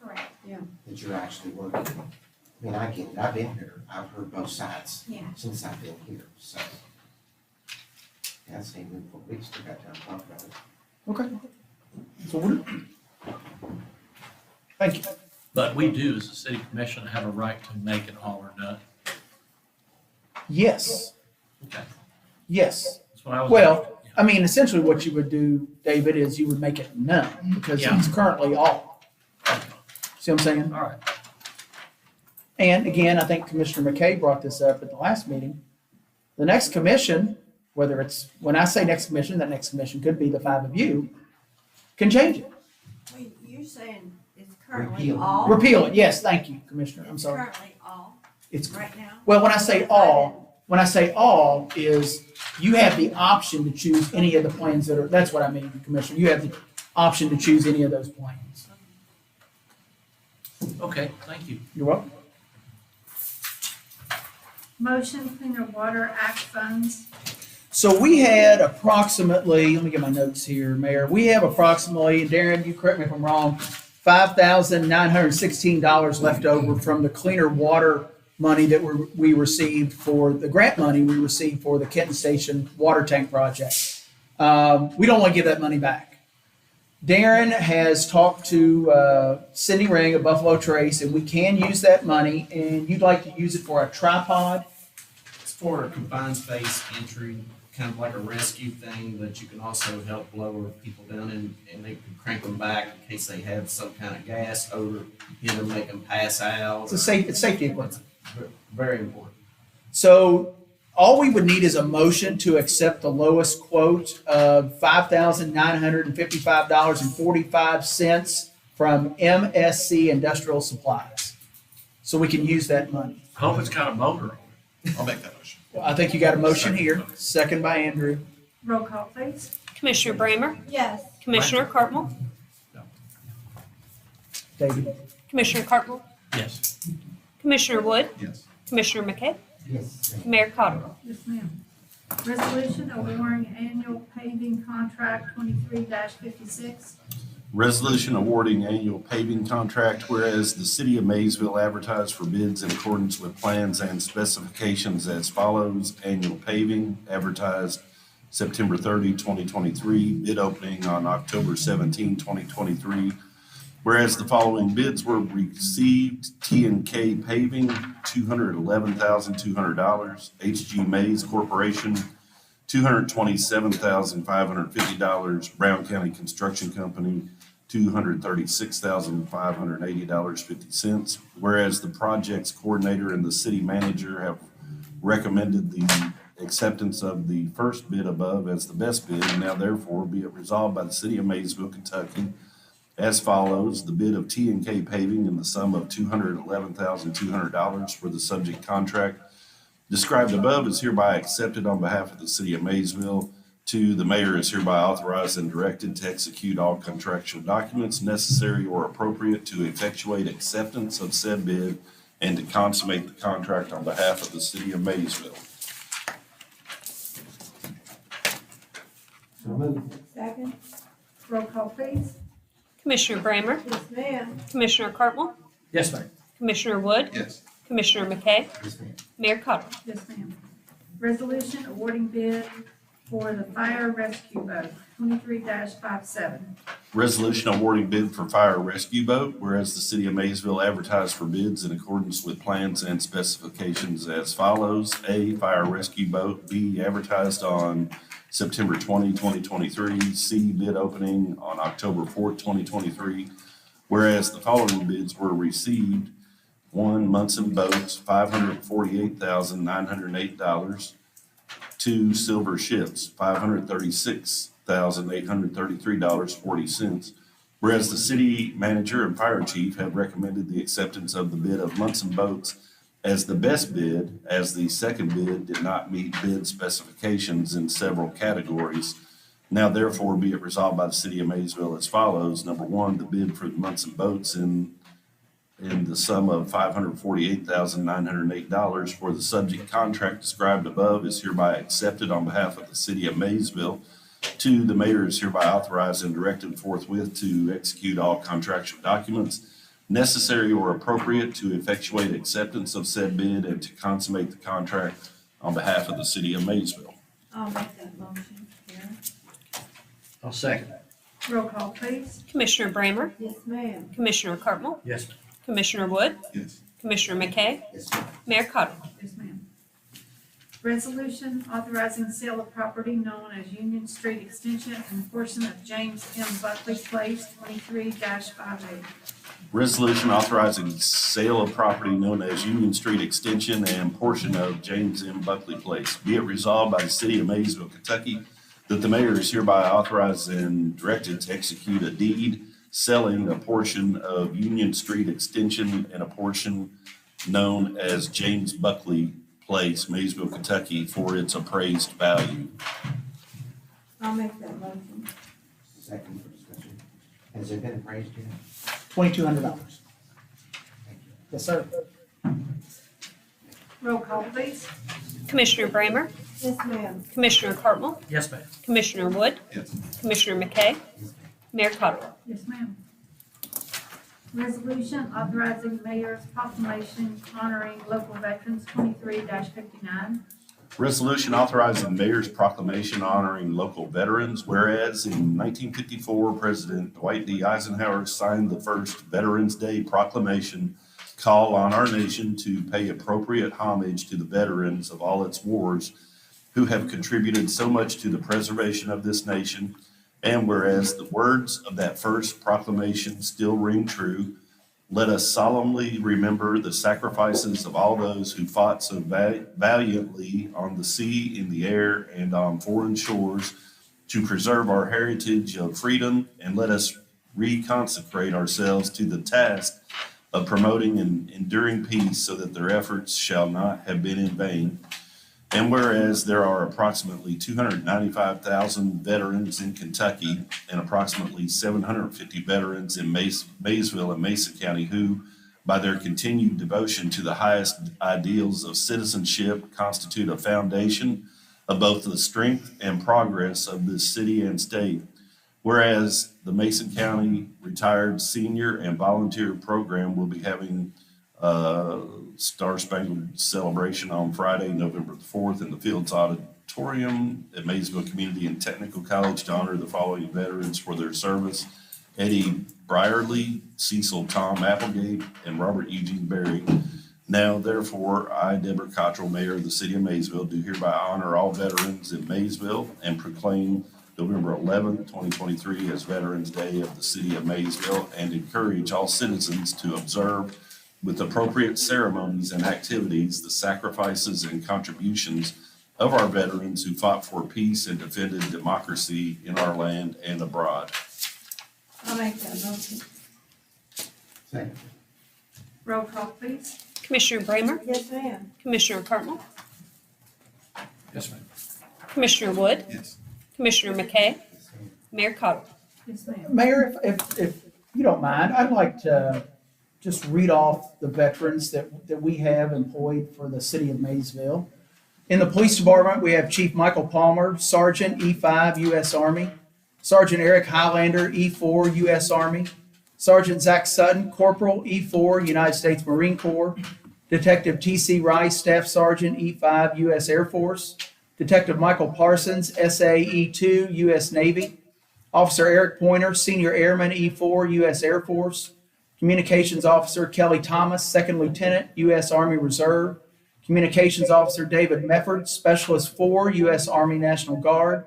Correct. that you're actually working. I mean, I get it, I've been here, I've heard both sides Yeah. since I've been here, so. Yeah, I'd say move forward, we still got time to talk about it. Okay. So what? Thank you. But we do, as a city commission, have a right to make it all or none. Yes. Okay. Yes. That's what I was. Well, I mean, essentially what you would do, David, is you would make it none because Yeah. he's currently all. See what I'm saying? All right. And again, I think Commissioner McKay brought this up at the last meeting. The next commission, whether it's, when I say next commission, that next commission could be the 5 of you, can change it. Wait, you're saying it's currently Repeal. all? Repeal it, yes, thank you, Commissioner, I'm It's sorry. currently all, It's, right now? well, when I say all is you have the option to choose any of the plans that are, that's what I mean, Commissioner. You have the option to choose any of those plans. Okay, thank you. You're welcome. Motion Cleaner Water Act funds. So we had approximately, let me get my notes here, Mayor. We have approximately, Darren, you correct me if I'm wrong, $5,916 left over from the cleaner water money that we received for the grant money we received for the Kenton Station water tank project. We don't want to give that money back. Darren has talked to Cindy Ring of Buffalo Trace, and we can use that money, and you'd like to use it for a tripod. It's for a confined space entry, kind of like a rescue thing, but you can also help lower people down and they can crank them back in case they have some kind of gas odor, hit them, make them pass out. It's safety equipment. Very important. So all we would need is a motion to accept the lowest quote of $5,955.45 from MSC Industrial Supplies. So we can use that money. I hope it's got a motor on it. I'll make that motion. Well, I think you got a motion here, second by Andrew. Roll call, please. Commissioner Brammer? Yes. Commissioner Cartwell? David? Commissioner Cartwell? Yes. Commissioner Wood? Yes. Commissioner McKay? Yes. Mayor Cottrell? Yes, ma'am. Resolution awarding annual paving contract 23-56. Resolution awarding annual paving contract, whereas the city of Maysville advertised for bids in accordance with plans and specifications as follows. Annual paving advertised September 30, 2023, bid opening on October 17, 2023. Whereas the following bids were received: T&K Paving, $211,200. HG Mays Corporation, $227,550. Brown County Construction Company, $236,580.50. Whereas the project's coordinator and the city manager have recommended the acceptance of the first bid above as the best bid, and now therefore be it resolved by the city of Maysville, Kentucky, as follows. The bid of T&K Paving in the sum of $211,200 for the subject contract described above is hereby accepted on behalf of the city of Maysville. 2, the mayor is hereby authorized and directed to execute all contractual documents necessary or appropriate to effectuate acceptance of said bid and to consummate the contract on behalf of the city of Maysville. So moved. Second? Roll call, please. Commissioner Brammer? Yes, ma'am. Commissioner Cartwell? Yes, ma'am. Commissioner Wood? Yes. Commissioner McKay? Yes, ma'am. Mayor Cottrell? Yes, ma'am. Resolution awarding bid for the fire rescue boat, 23-57. Resolution awarding bid for fire rescue boat, whereas the city of Maysville advertised for bids in accordance with plans and specifications as follows. A, fire rescue boat. B, advertised on September 20, 2023. C, bid opening on October 4th, 2023. Whereas the following bids were received: 1, Munson Boats, $548,908. 2, Silver Ships, $536,833.40. Whereas the city manager and fire chief have recommended the acceptance of the bid of Munson Boats as the best bid, as the second bid did not meet bid specifications in several categories. Now therefore be it resolved by the city of Maysville as follows. Number 1, the bid for the Munson Boats in the sum of $548,908 for the subject contract described above is hereby accepted on behalf of the city of Maysville. 2, the mayor is hereby authorized and directed forthwith to execute all contractual documents necessary or appropriate to effectuate acceptance of said bid and to consummate the contract on behalf of the city of Maysville. I'll make that motion, Karen. I'll second. Roll call, please. Commissioner Brammer? Yes, ma'am. Commissioner Cartwell? Yes, ma'am. Commissioner Wood? Yes. Commissioner McKay? Yes, ma'am. Mayor Cottrell? Yes, ma'am. Resolution authorizing sale of property known as Union Street Extension and portion of James M. Buckley Place, 23-58. Resolution authorizing sale of property known as Union Street Extension and portion of James M. Buckley Place. Be it resolved by the city of Maysville, Kentucky, that the mayor is hereby authorized and directed to execute a deed selling a portion of Union Street Extension and a portion known as James Buckley Place, Maysville, Kentucky, for its appraised value. I'll make that motion. Second for discussion. Has it been appraised yet? $2,200. Thank you. Yes, sir. Roll call, please. Commissioner Brammer? Yes, ma'am. Commissioner Cartwell? Yes, ma'am. Commissioner Wood? Yes. Commissioner McKay? Mayor Cottrell? Yes, ma'am. Resolution authorizing mayor's proclamation honoring local veterans 23-59. Resolution authorizing mayor's proclamation honoring local veterans, whereas in 1954, President Dwight D. Eisenhower signed the first Veterans Day proclamation, call on our nation to pay appropriate homage to the veterans of all its wars who have contributed so much to the preservation of this nation. And whereas the words of that first proclamation still ring true, let us solemnly remember the sacrifices of all those who fought so valiantly on the sea, in the air, and on foreign shores to preserve our heritage of freedom, and let us reconsecrate ourselves to the task of promoting and enduring peace so that their efforts shall not have been in vain. And whereas there are approximately 295,000 veterans in Kentucky and approximately 750 veterans in Maysville and Mesa County who, by their continued devotion to the highest ideals of citizenship, constitute a foundation of both the strength and progress of this city and state. Whereas the Mason County Retired Senior and Volunteer Program will be having Star Spangled Celebration on Friday, November the 4th in the Fields Auditorium at Maysville Community and Technical College to honor the following veterans for their service: Eddie Brierly, Cecil Tom Applegate, and Robert Eugene Berry. Now, therefore, I, Deborah Cottrell, Mayor of the City of Maysville, do hereby honor all veterans in Maysville and proclaim November 11th, 2023 as Veterans Day of the City of Maysville, and encourage all citizens to observe with appropriate ceremonies and activities the sacrifices and contributions of our veterans who fought for peace and defended democracy in our land and abroad. I'll make that motion. Second. Roll call, please. Commissioner Brammer? Yes, ma'am. Commissioner Cartwell? Yes, ma'am. Commissioner Wood? Yes. Commissioner McKay? Mayor Cottrell? Yes, ma'am. Mayor, if you don't mind, I'd like to just read off the veterans that we have employed for the city of Maysville. In the police department, we have Chief Michael Palmer, Sergeant E5, U.S. Army, Sergeant Eric Highlander, E4, U.S. Army, Sergeant Zach Sutton, Corporal, E4, United States Marine Corps, Detective T.C. Rice, Staff Sergeant, E5, U.S. Air Force, Detective Michael Parsons, SAE2, U.S. Navy, Officer Eric Pointer, Senior Airman, E4, U.S. Air Force, Communications Officer Kelly Thomas, Second Lieutenant, U.S. Army Reserve, Communications Officer David Mefford, Specialist 4, U.S. Army National Guard,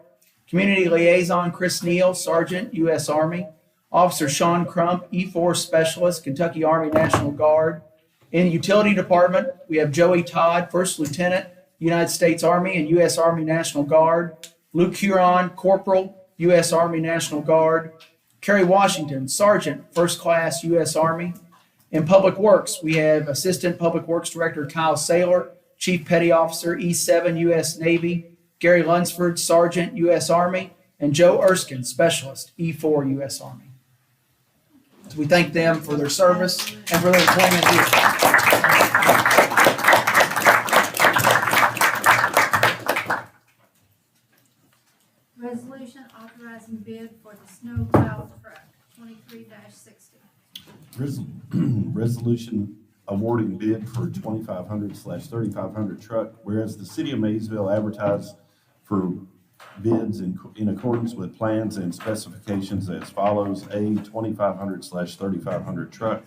Community Liaison Chris Neal, Sergeant, U.S. Army, Officer Sean Crump, E4 Specialist, Kentucky Army National Guard. In the Utility Department, we have Joey Todd, First Lieutenant, United States Army and U.S. Army National Guard, Luke Huron, Corporal, U.S. Army National Guard, Kerry Washington, Sergeant, First Class, U.S. Army. In Public Works, we have Assistant Public Works Director Kyle Saylor, Chief Petty Officer, E7, U.S. Navy, Gary Lunsford, Sergeant, U.S. Army, and Joe Erskine, Specialist, E4, U.S. Army. So we thank them for their service and for their employment here. Resolution authorizing bid for the snow plow truck 23-60. Resolution awarding bid for 2500/3500 truck, whereas the city of Maysville advertised for bids in accordance with plans and specifications as follows: A, 2500/3500 truck.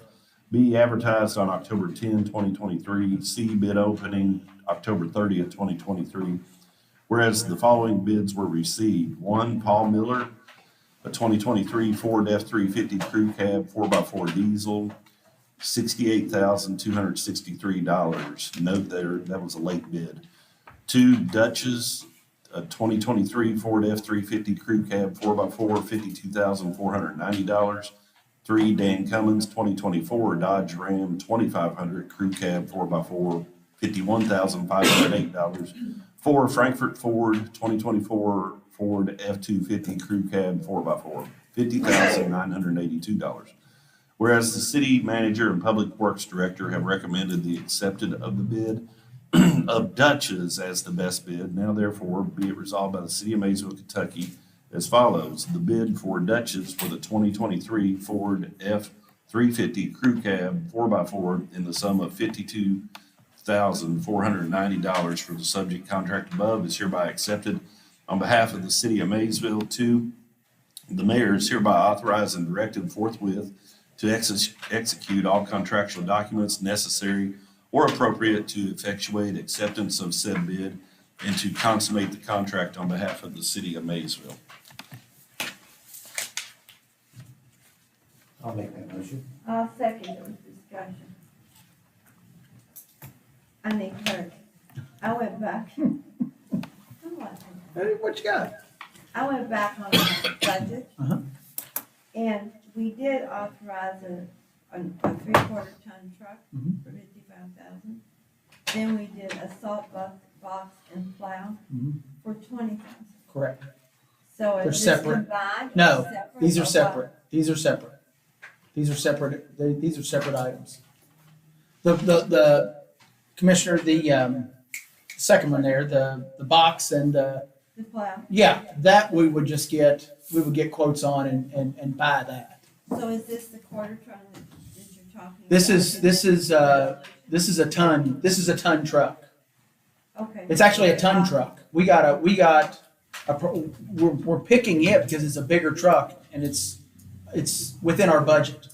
B, advertised on October 10, 2023. C, bid opening October 30th, 2023. Whereas the following bids were received: 1, Paul Miller, a 2023 Ford F-350 Crew Cab 4x4 diesel, $68,263. Note there, that was a late bid. 2 Dutchess, a 2023 Ford F-350 Crew Cab 4x4, $52,490. 3 Dan Cummins 2024 Dodge Ram 2500 Crew Cab 4x4, $51,508. 4 Frankfurt Ford 2024 Ford F-250 Crew Cab 4x4, $50,982. Whereas the city manager and public works director have recommended the acceptance of the bid of Dutchess as the best bid, now therefore be it resolved by the city of Maysville, Kentucky as follows. The bid for Dutchess for the 2023 Ford F-350 Crew Cab 4x4 in the sum of $52,490 for the subject contract above is hereby accepted on behalf of the city of Maysville. 2, the mayor is hereby authorized and directed forthwith to execute all contractual documents necessary or appropriate to effectuate acceptance of said bid and to consummate the contract on behalf of the city of Maysville. I'll make that motion. I'll second it with discussion. I need clerk. I went back. Come on. Hey, what you got? I went back on the budget. Uh-huh. And we did authorize a 3/4 ton truck Mhm. for 55,000. Then we did a salt box and plow Mhm. for 20,000. Correct. So They're is this separate. combined? or No, separate these or are what? separate. These are separate. These are separate, these are separate items. The commissioner, the second one there, the box and, The plow. yeah, that we would get quotes on and buy that. So is this the quarter ton that you're talking about? This is a ton truck. Okay. It's actually a ton truck. We're picking it because it's a bigger truck and it's within our budget.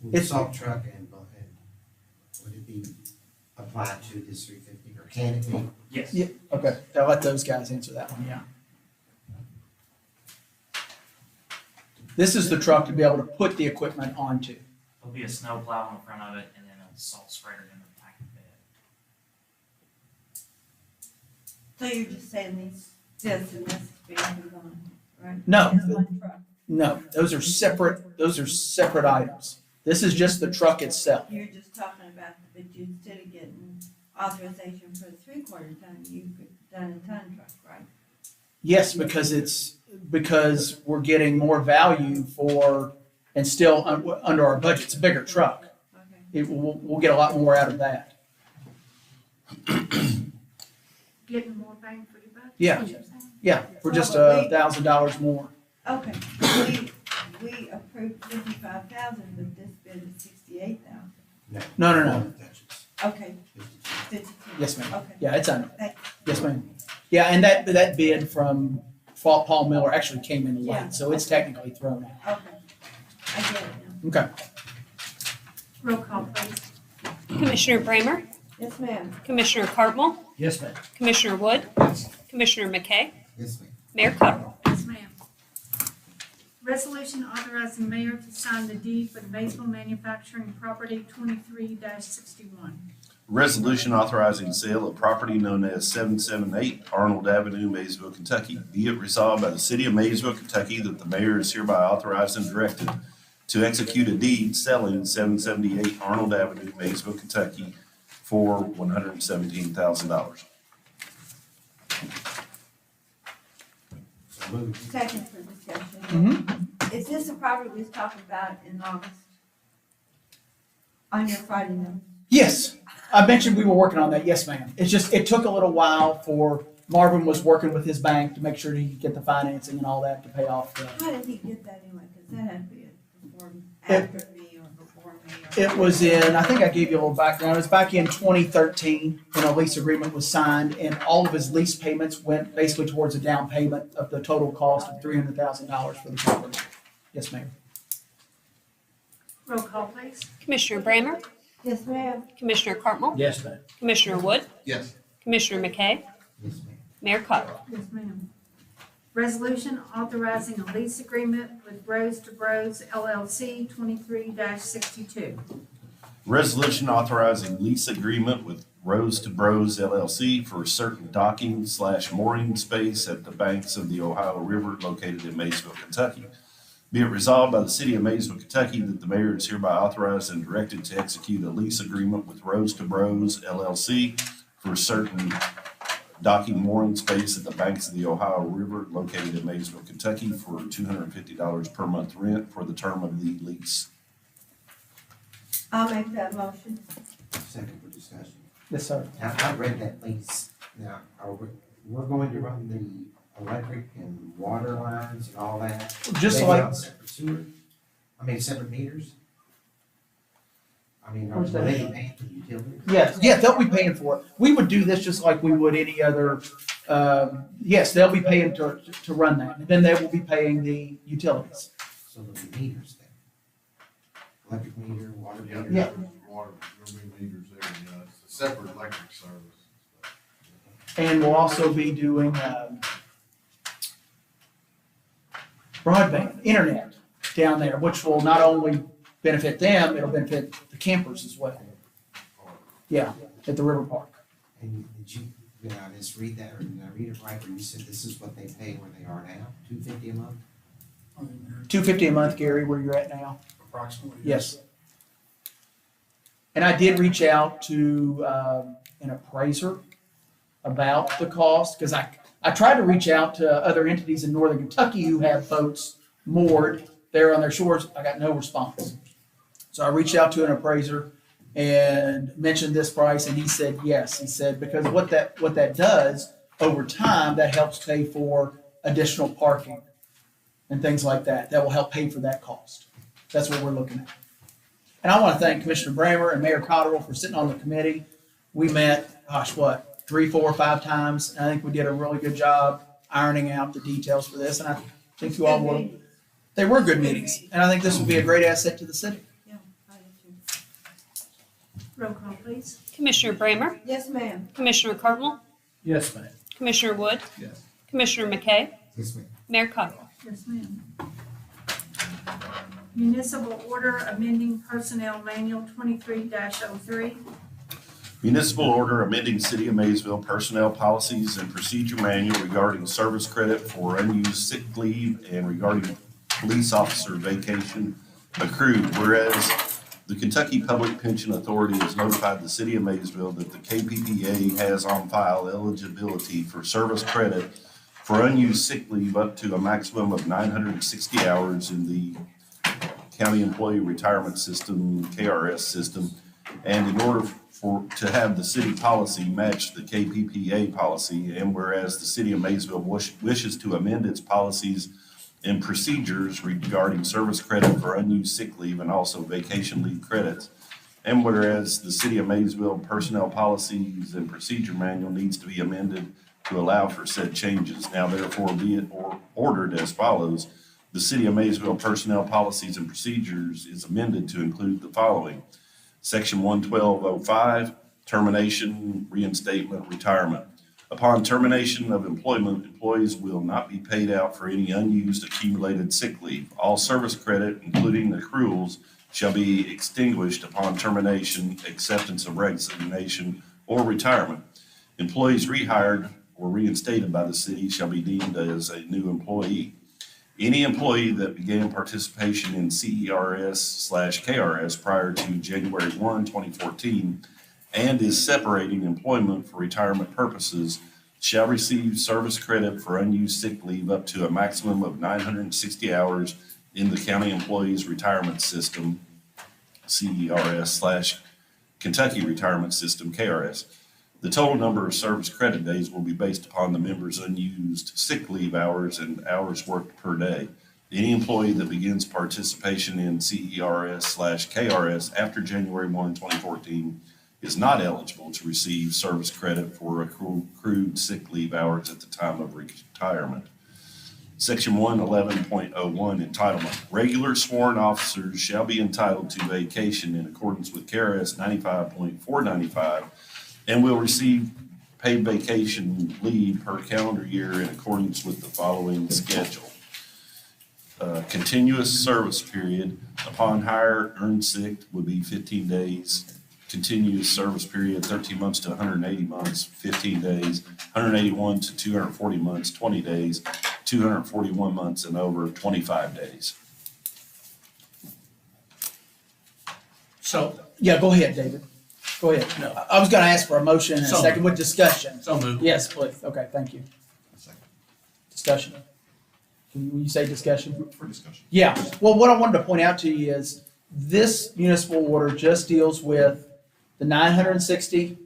It's- Salt truck and would it be applied to this 350 or can it be? Yes. Yeah, okay, I'll let those guys answer that one, yeah. This is the truck to be able to put the equipment onto. There'll be a snow plow on the front of it and then a salt spreader in the back of it. So you're just saying this and this being combined, right? No. It's one truck. No, those are separate items. This is just the truck itself. You're just talking about, but you instead of getting authorization for the 3/4 ton, you could done a ton truck, right? Yes, because we're getting more value for, and still under our budget, it's a bigger truck. Okay. We'll get a lot more out of that. Getting more bang for your buck? Yeah. That's what you're saying? Yeah, for just $1,000 more. Okay, we approved 55,000, but this bid is 68,000. No. Okay. 52. Yes, ma'am. Okay. Yeah, it's under. Thank Yes, ma'am. Yeah, and that bid from Paul Miller actually came in Yeah. late, so it's technically thrown out. Okay, I get it now. Okay. Roll call, please. Commissioner Bramer, Yes, ma'am. Commissioner Cartwell, Yes, ma'am. Commissioner Wood, Commissioner McKay, Yes, ma'am. Mayor Cottrell. Yes, ma'am. Resolution authorizing mayor to sign the deed for the Maysville Manufacturing Property 23-61. Resolution authorizing sale of property known as 778 Arnold Avenue, Maysville, Kentucky. Be it resolved by the city of Maysville, Kentucky, that the mayor is hereby authorized and directed to execute a deed selling 778 Arnold Avenue, Maysville, Kentucky for $117,000. Second for discussion. Mm-hmm. Is this the property we was talking about in August? On your Friday note? Yes, I mentioned we were working on that. Yes, ma'am. It took a little while for Marvin was working with his bank to make sure he could get the financing and all that to pay off the. How did he get that anyway? Because that had to be after me or before me. It was in, I think I gave you a little background. It was back in 2013 when a lease agreement was signed, and all of his lease payments went basically towards a down payment of the total cost of $300,000 for the property. Yes, ma'am. Roll call, please. Commissioner Bramer, Yes, ma'am. Commissioner Cartwell, Yes, ma'am. Commissioner Wood, Yes. Commissioner McKay, Yes, ma'am. Mayor Cottrell. Yes, ma'am. Resolution authorizing a lease agreement with Bros to Bros LLC 23-62. Resolution authorizing lease agreement with Rose to Bros LLC for certain docking/mooring space at the banks of the Ohio River located in Maysville, Kentucky. Be it resolved by the city of Maysville, Kentucky, that the mayor is hereby authorized and directed to execute a lease agreement with Rose to Bros LLC for certain docking mooring space at the banks of the Ohio River located in Maysville, Kentucky for $250 per month rent for the term of the lease. I'll make that motion. Second for discussion. Yes, sir. Now, I read that lease. Now, we're going to run the electric and water lines and all that? Just They like- run separate sewer? Separate meters? Will What's that? they be paying for the utilities? Yeah, they'll be paying for it. We would do this just like we would any other, yes, they'll be paying to run that. And then they will be paying the utilities. So there'll be meters then? Electric meter, water meter? Yeah. Water, there'll be meters there, yeah, it's a separate electric service. And we'll also be doing broadband, internet down there, which will not only benefit them, it'll benefit the campers as well. Yeah, at the river park. And did I misread that, or did I read it right, where you said this is what they pay where they are now, $250 a month? $250 a month, Gary, where you're at now? Approximately. Yes. And I did reach out to an appraiser about the cost, because I tried to reach out to other entities in northern Kentucky who have boats moored there on their shores. I got no response. So I reached out to an appraiser and mentioned this price, and he said yes. He said, because what that does over time, that helps pay for additional parking and things like that. That will help pay for that cost. That's what we're looking at. And I want to thank Commissioner Brammer and Mayor Cotterill for sitting on the committee. We met, 3, 4, 5 times. And I think we did a really good job ironing out the details for this. And I think you all were, they were good meetings. And I think this will be a great asset to the city. Roll call, please. Commissioner Brammer? Yes, ma'am. Commissioner Cardinal? Yes, ma'am. Commissioner Wood? Yes. Commissioner McKay? Yes, ma'am. Mayor Cotterill? Yes, ma'am. Municipal order amending personnel manual 23-03. Municipal order amending City of Maysville personnel policies and procedure manual regarding service credit for unused sick leave and regarding police officer vacation accrued. Whereas the Kentucky Public Pension Authority has notified the City of Maysville that the KPPA has on file eligibility for service credit for unused sick leave up to a maximum of 960 hours in the County Employee Retirement System, KRS system. And in order to have the city policy match the KPPA policy, and whereas the City of Maysville wishes to amend its policies and procedures regarding service credit for unused sick leave and also vacation leave credits. And whereas the City of Maysville personnel policies and procedure manual needs to be amended to allow for said changes. Now therefore be it ordered as follows. The City of Maysville personnel policies and procedures is amended to include the following. Section 112.05, termination, reinstatement, retirement. Upon termination of employment, employees will not be paid out for any unused accumulated sick leave. All service credit, including accruals, shall be extinguished upon termination, acceptance of resignation, or retirement. Employees rehired or reinstated by the city shall be deemed as a new employee. Any employee that began participation in CERS/KRS prior to January 1, 2014, and is separating employment for retirement purposes shall receive service credit for unused sick leave up to a maximum of 960 hours in the County Employees Retirement System, CERS/Kentucky Retirement System, KRS. The total number of service credit days will be based upon the member's unused sick leave hours and hours worked per day. Any employee that begins participation in CERS/KRS after January 1, 2014 is not eligible to receive service credit for accrued sick leave hours at the time of retirement. Section 111.01 entitlement. Regular sworn officers shall be entitled to vacation in accordance with KRS 95.495 and will receive paid vacation leave per calendar year in accordance with the following schedule. Continuous service period upon hire, earned sick would be 15 days. Continuous service period, 13 months to 180 months, 15 days. 181 to 240 months, 20 days. 241 months and over, 25 days. So, Yeah, go ahead, David. Go ahead. No. I was gonna ask for a motion and a So second with discussion. so moved. Yes, please. Okay, thank you. Discussion. Can you say discussion? For discussion. Yeah, well, what I wanted to point out to you is this municipal order just deals with the 960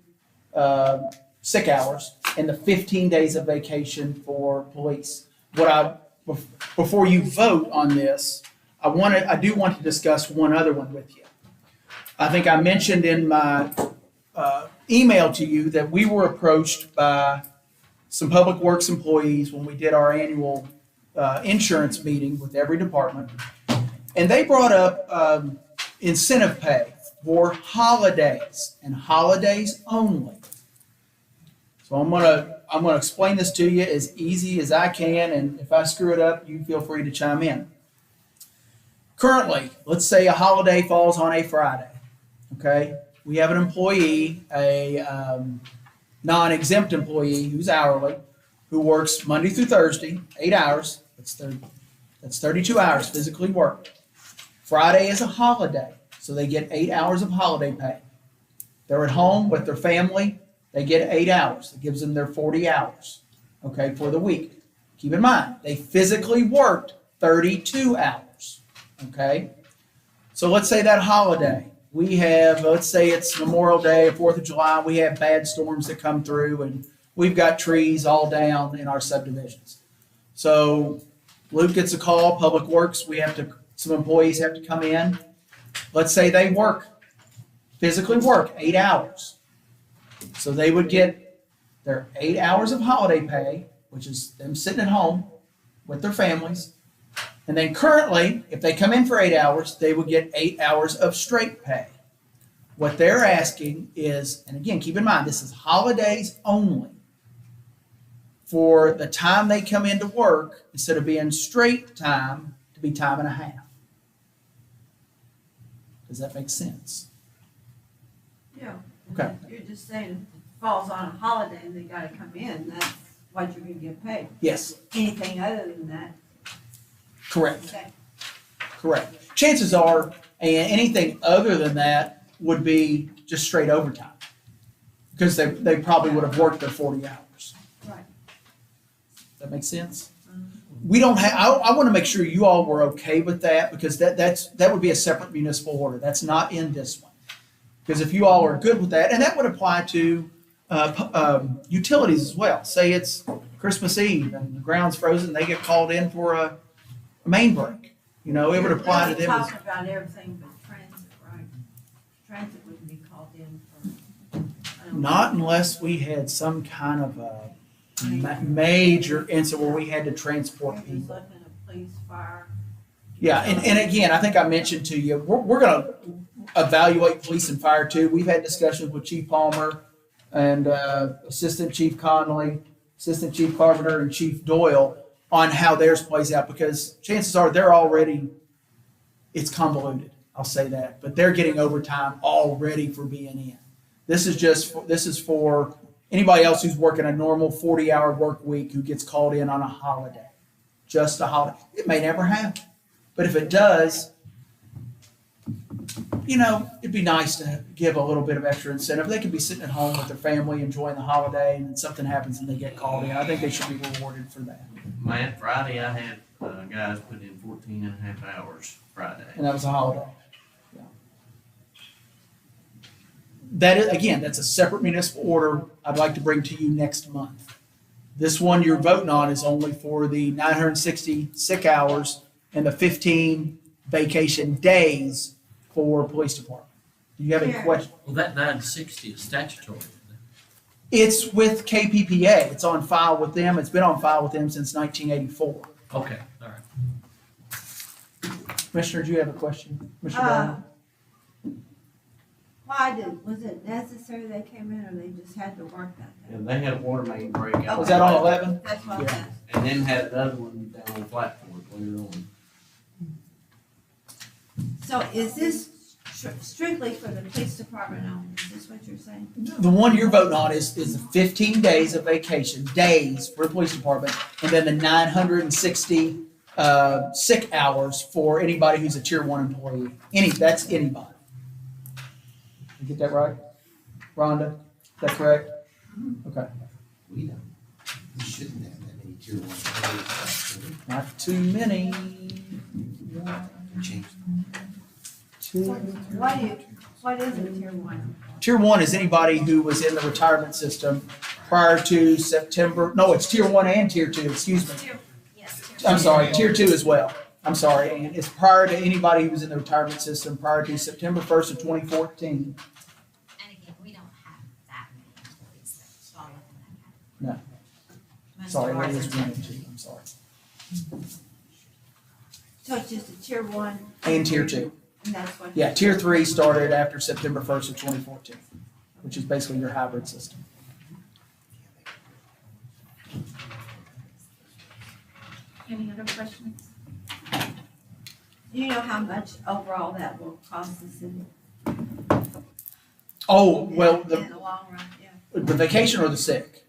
sick hours and the 15 days of vacation for police. Before you vote on this, I do want to discuss one other one with you. I think I mentioned in my email to you that we were approached by some public works employees when we did our annual insurance meeting with every department. And they brought up incentive pay for holidays and holidays only. So I'm gonna explain this to you as easy as I can, and if I screw it up, you feel free to chime in. Currently, let's say a holiday falls on a Friday, okay? We have an employee, a non-exempt employee who's hourly, who works Monday through Thursday, 8 hours. That's 32 hours physically worked. Friday is a holiday, so they get 8 hours of holiday pay. They're at home with their family, they get 8 hours. It gives them their 40 hours, okay, for the week. Keep in mind, they physically worked 32 hours, okay? So let's say that holiday, we have, let's say it's Memorial Day, 4th of July, we have bad storms that come through and we've got trees all down in our subdivisions. So Luke gets a call, Public Works, some employees have to come in. Let's say they physically work 8 hours. So they would get their 8 hours of holiday pay, which is them sitting at home with their families. And then currently, if they come in for 8 hours, they would get 8 hours of straight pay. What they're asking is, and again, keep in mind, this is holidays only. For the time they come into work, instead of being straight time, to be time and a half. Does that make sense? Yeah. Okay. You're just saying if it falls on a holiday and they gotta come in, that's what you're gonna get paid. Yes, Anything other than that, correct. okay. Correct. Chances are, and anything other than that would be just straight overtime. Because they probably would have worked their 40 hours. Right. That makes sense? We don't have, I want to make sure you all were okay with that because that would be a separate municipal order. That's not in this one. Because if you all are good with that, and that would apply to utilities as well. Say it's Christmas Eve and the ground's frozen, they get called in for a main break. You know, it would apply to them. We're talking about everything but transit, right? Transit wouldn't be called in for. Not unless we had some kind of a major incident where we had to transport Maybe people. looking at police, fire. Yeah, and again, I think I mentioned to you, we're gonna evaluate police and fire too. We've had discussions with Chief Palmer and Assistant Chief Connolly, Assistant Chief Carpenter, and Chief Doyle on how theirs plays out because chances are it's convoluted. I'll say that, but they're getting overtime already for being in. This is for anybody else who's working a normal 40-hour work week who gets called in on a holiday, just a holiday. It may never happen, but if it does, you know, it'd be nice to give a little bit of extra incentive. They could be sitting at home with their family enjoying the holiday and then something happens and they get called in. I think they should be rewarded for that. Matt, Friday I had guys put in 14 and a half hours Friday. And that was a holiday. Yeah. That is, again, that's a separate municipal order I'd like to bring to you next month. This one you're voting on is only for the 960 sick hours and the 15 vacation days for police department. Do you have any questions? Well, that 960 is statutory. It's with KPPA. It's on file with them. It's been on file with them since 1984. Okay, all right. Commissioner, do you have a question? Commissioner Brown? Was it necessary they came in or they just had to work that day? And they had a water main break out. Was that on 11? That's what I'm Yeah. asking. And then had another one down on Flatport later on. So is this strictly for the police department only? Is this what you're saying? The one you're voting on is 15 days of vacation, days for the police department, and then the 960 sick hours for anybody who's a tier 1 employee. That's anybody. You get that right? Rhonda, is that correct? Okay. We don't, we shouldn't have that many tier 1 employees. Not too many. Change. What is it, tier 1? Tier 1 is anybody who was in the retirement system prior to September. No, it's tier 1 and tier 2, excuse me. I'm sorry, tier 2 as well. I'm sorry, and it's prior to anybody who was in the retirement system prior to September 1st of 2014. And again, we don't have that many employees that fall within that category. No. Most Sorry, of ours that is are- 1 and 2, I'm sorry. So it's just a tier 1? And tier 2. And that's what? Yeah, tier 3 started after September 1st of 2014, which is basically your hybrid system. Any other questions? Do you know how much overall that will cost the city? Oh, well, In the the long run, yeah, vacation or the sick?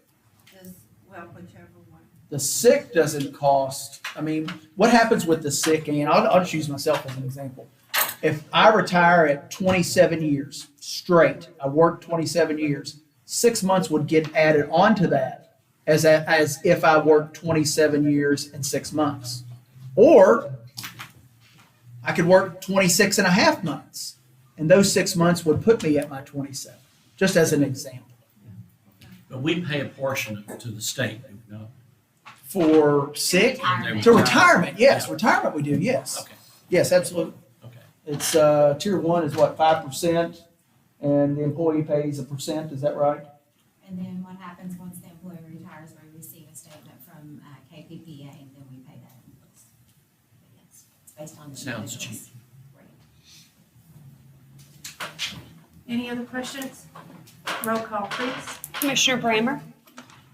just, well, whichever one. The sick doesn't cost, I mean, what happens with the sick, and I'll just use myself as an example. If I retire at 27 years straight, I worked 27 years, 6 months would get added onto that as if I worked 27 years and 6 months. Or I could work 26 and a half months, and those 6 months would put me at my 27, just as an example. But we pay a portion of it to the state, do we not? For sick, Retirement. to retirement, yes, retirement we do, yes. Okay, Yes, absolutely. okay. It's, tier 1 is what, 5%, and the employee pays 1%, is that right? And then what happens once the employee retires, we receive a statement from KPPA, and then we pay that invoice. But yes, it's based on the Sounds individual's rate. Any other questions? Roll call, please. Commissioner Brammer?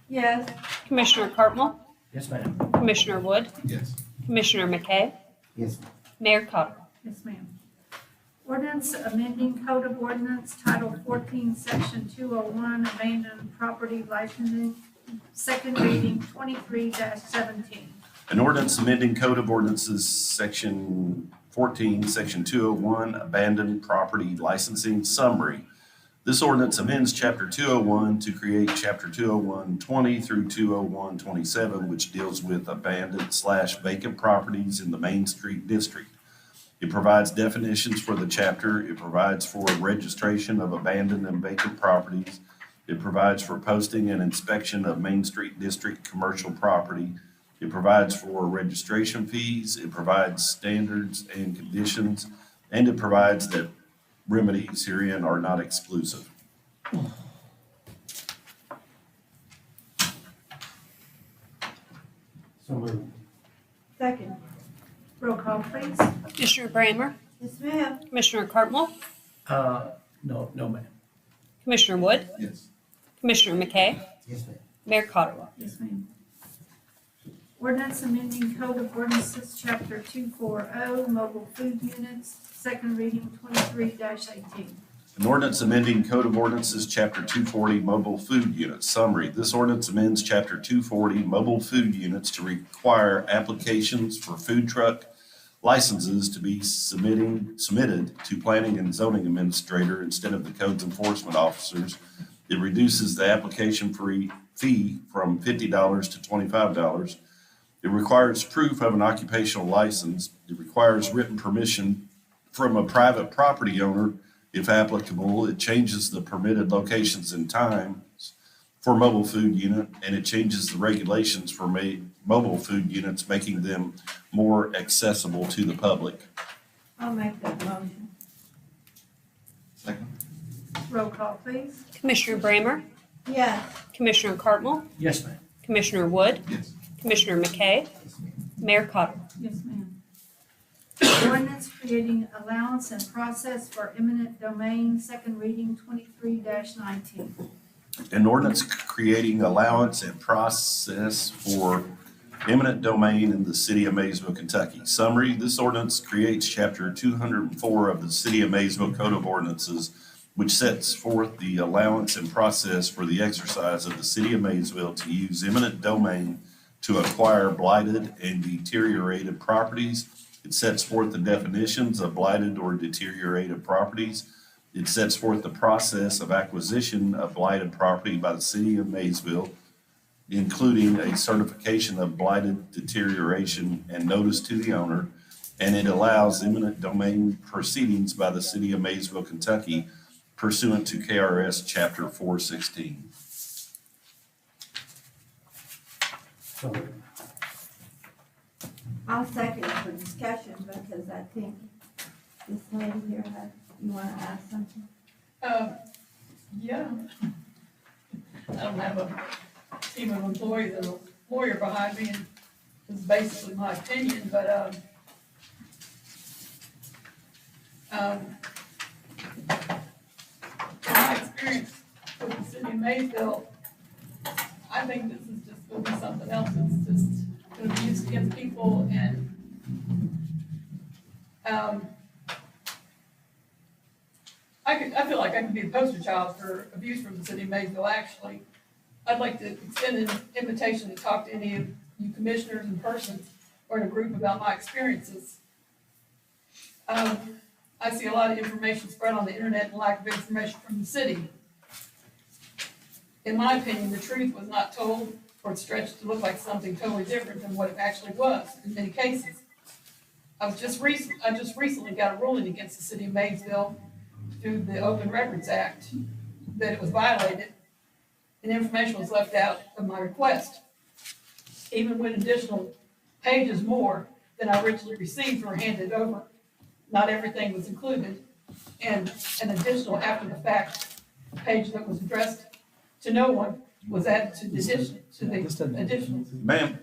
Yes. Commissioner Cartwell? Yes, ma'am. Commissioner Wood? Yes. Commissioner McKay? Yes, Mayor Cottrell? Yes, ma'am. Ordinance amending Code of Ordinance, Title 14, Section 201, Abandoned Property Licensing, second reading, 23-17. An ordinance amending Code of Ordinances, Section 14, Section 201, Abandoned Property Licensing Summary. This ordinance amends Chapter 201 to create Chapter 201-20 through 201-27, which deals with abandoned/vacant properties in the Main Street District. It provides definitions for the chapter. It provides for registration of abandoned and vacant properties. It provides for posting and inspection of Main Street District commercial property. It provides for registration fees. It provides standards and conditions, and it provides that remedies herein are not exclusive. so moved. Second. Roll call, please. Commissioner Brammer? Yes, ma'am. Commissioner Cartwell? No, ma'am. Commissioner Wood? Yes. Commissioner McKay? Yes, ma'am. Mayor Cottrell? Yes, ma'am. Ordinance amending Code of Ordinances, Chapter 240, Mobile Food Units, second reading, 23-18. An ordinance amending Code of Ordinances, Chapter 240, Mobile Food Units. Summary. This ordinance amends Chapter 240, Mobile Food Units to require applications for food truck licenses to be submitted to Planning and Zoning Administrator instead of the Codes Enforcement Officers. It reduces the application fee from $50 to $25. It requires proof of an occupational license. It requires written permission from a private property owner if applicable. It changes the permitted locations and times for mobile food unit, and it changes the regulations for mobile food units, making them more accessible to the public. I'll make that motion. Second. Roll call, please. Commissioner Brammer? Yes. Commissioner Cartwell? Yes, ma'am. Commissioner Wood? Yes. Commissioner McKay? Mayor Cottrell? Yes, ma'am. Ordinance creating allowance and process for eminent domain, second reading, 23-19. An ordinance creating allowance and process for Eminent domain in the city of Maysville, Kentucky. Summary, this ordinance creates chapter 204 of the city of Maysville Code of Ordinances, which sets forth the allowance and process for the exercise of the city of Maysville to use eminent domain to acquire blighted and deteriorated properties. It sets forth the definitions of blighted or deteriorated properties. It sets forth the process of acquisition of blighted property by the city of Maysville, including a certification of blighted deterioration and notice to the owner, and it allows eminent domain proceedings by the city of Maysville, Kentucky, pursuant to KRS Chapter 416. I'll second for discussion because I think this lady here had, you wanna ask something? Yeah. I don't have a team of employees and a lawyer behind me, and it's basically my opinion, but, from my experience with the city of Maysville, I think this is just gonna be something else that's just gonna be used against people, and, I feel like I could be the poster child for abuse from the city of Maysville, actually. I'd like to extend an invitation to talk to any of you commissioners in person or in a group about my experiences. I see a lot of information spread on the internet and lack of information from the city. In my opinion, the truth was not told or it's stretched to look like something totally different than what it actually was in many cases. I just recently got a ruling against the city of Maysville through the Open Records Act that it was violated and information was left out of my request. Even when additional pages more than I originally received were handed over, not everything was included, and an additional after the fact page that was addressed to no one was added to the additional. Ma'am,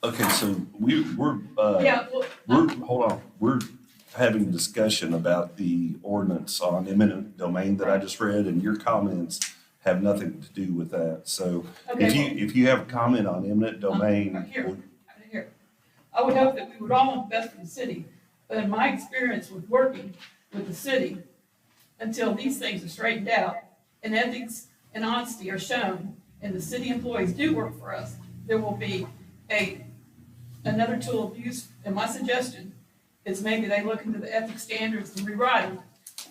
okay, so we're hold on, we're having a discussion about the ordinance on eminent domain that I just read, and your comments have nothing to do with that. So if you have a comment on eminent domain. Here. I would hope that we would all want the best for the city, but in my experience with working with the city, until these things are straightened out and ethics and honesty are shown and the city employees do work for us, there will be another tool of use. And my suggestion is maybe they look into the ethics standards and rewrite them.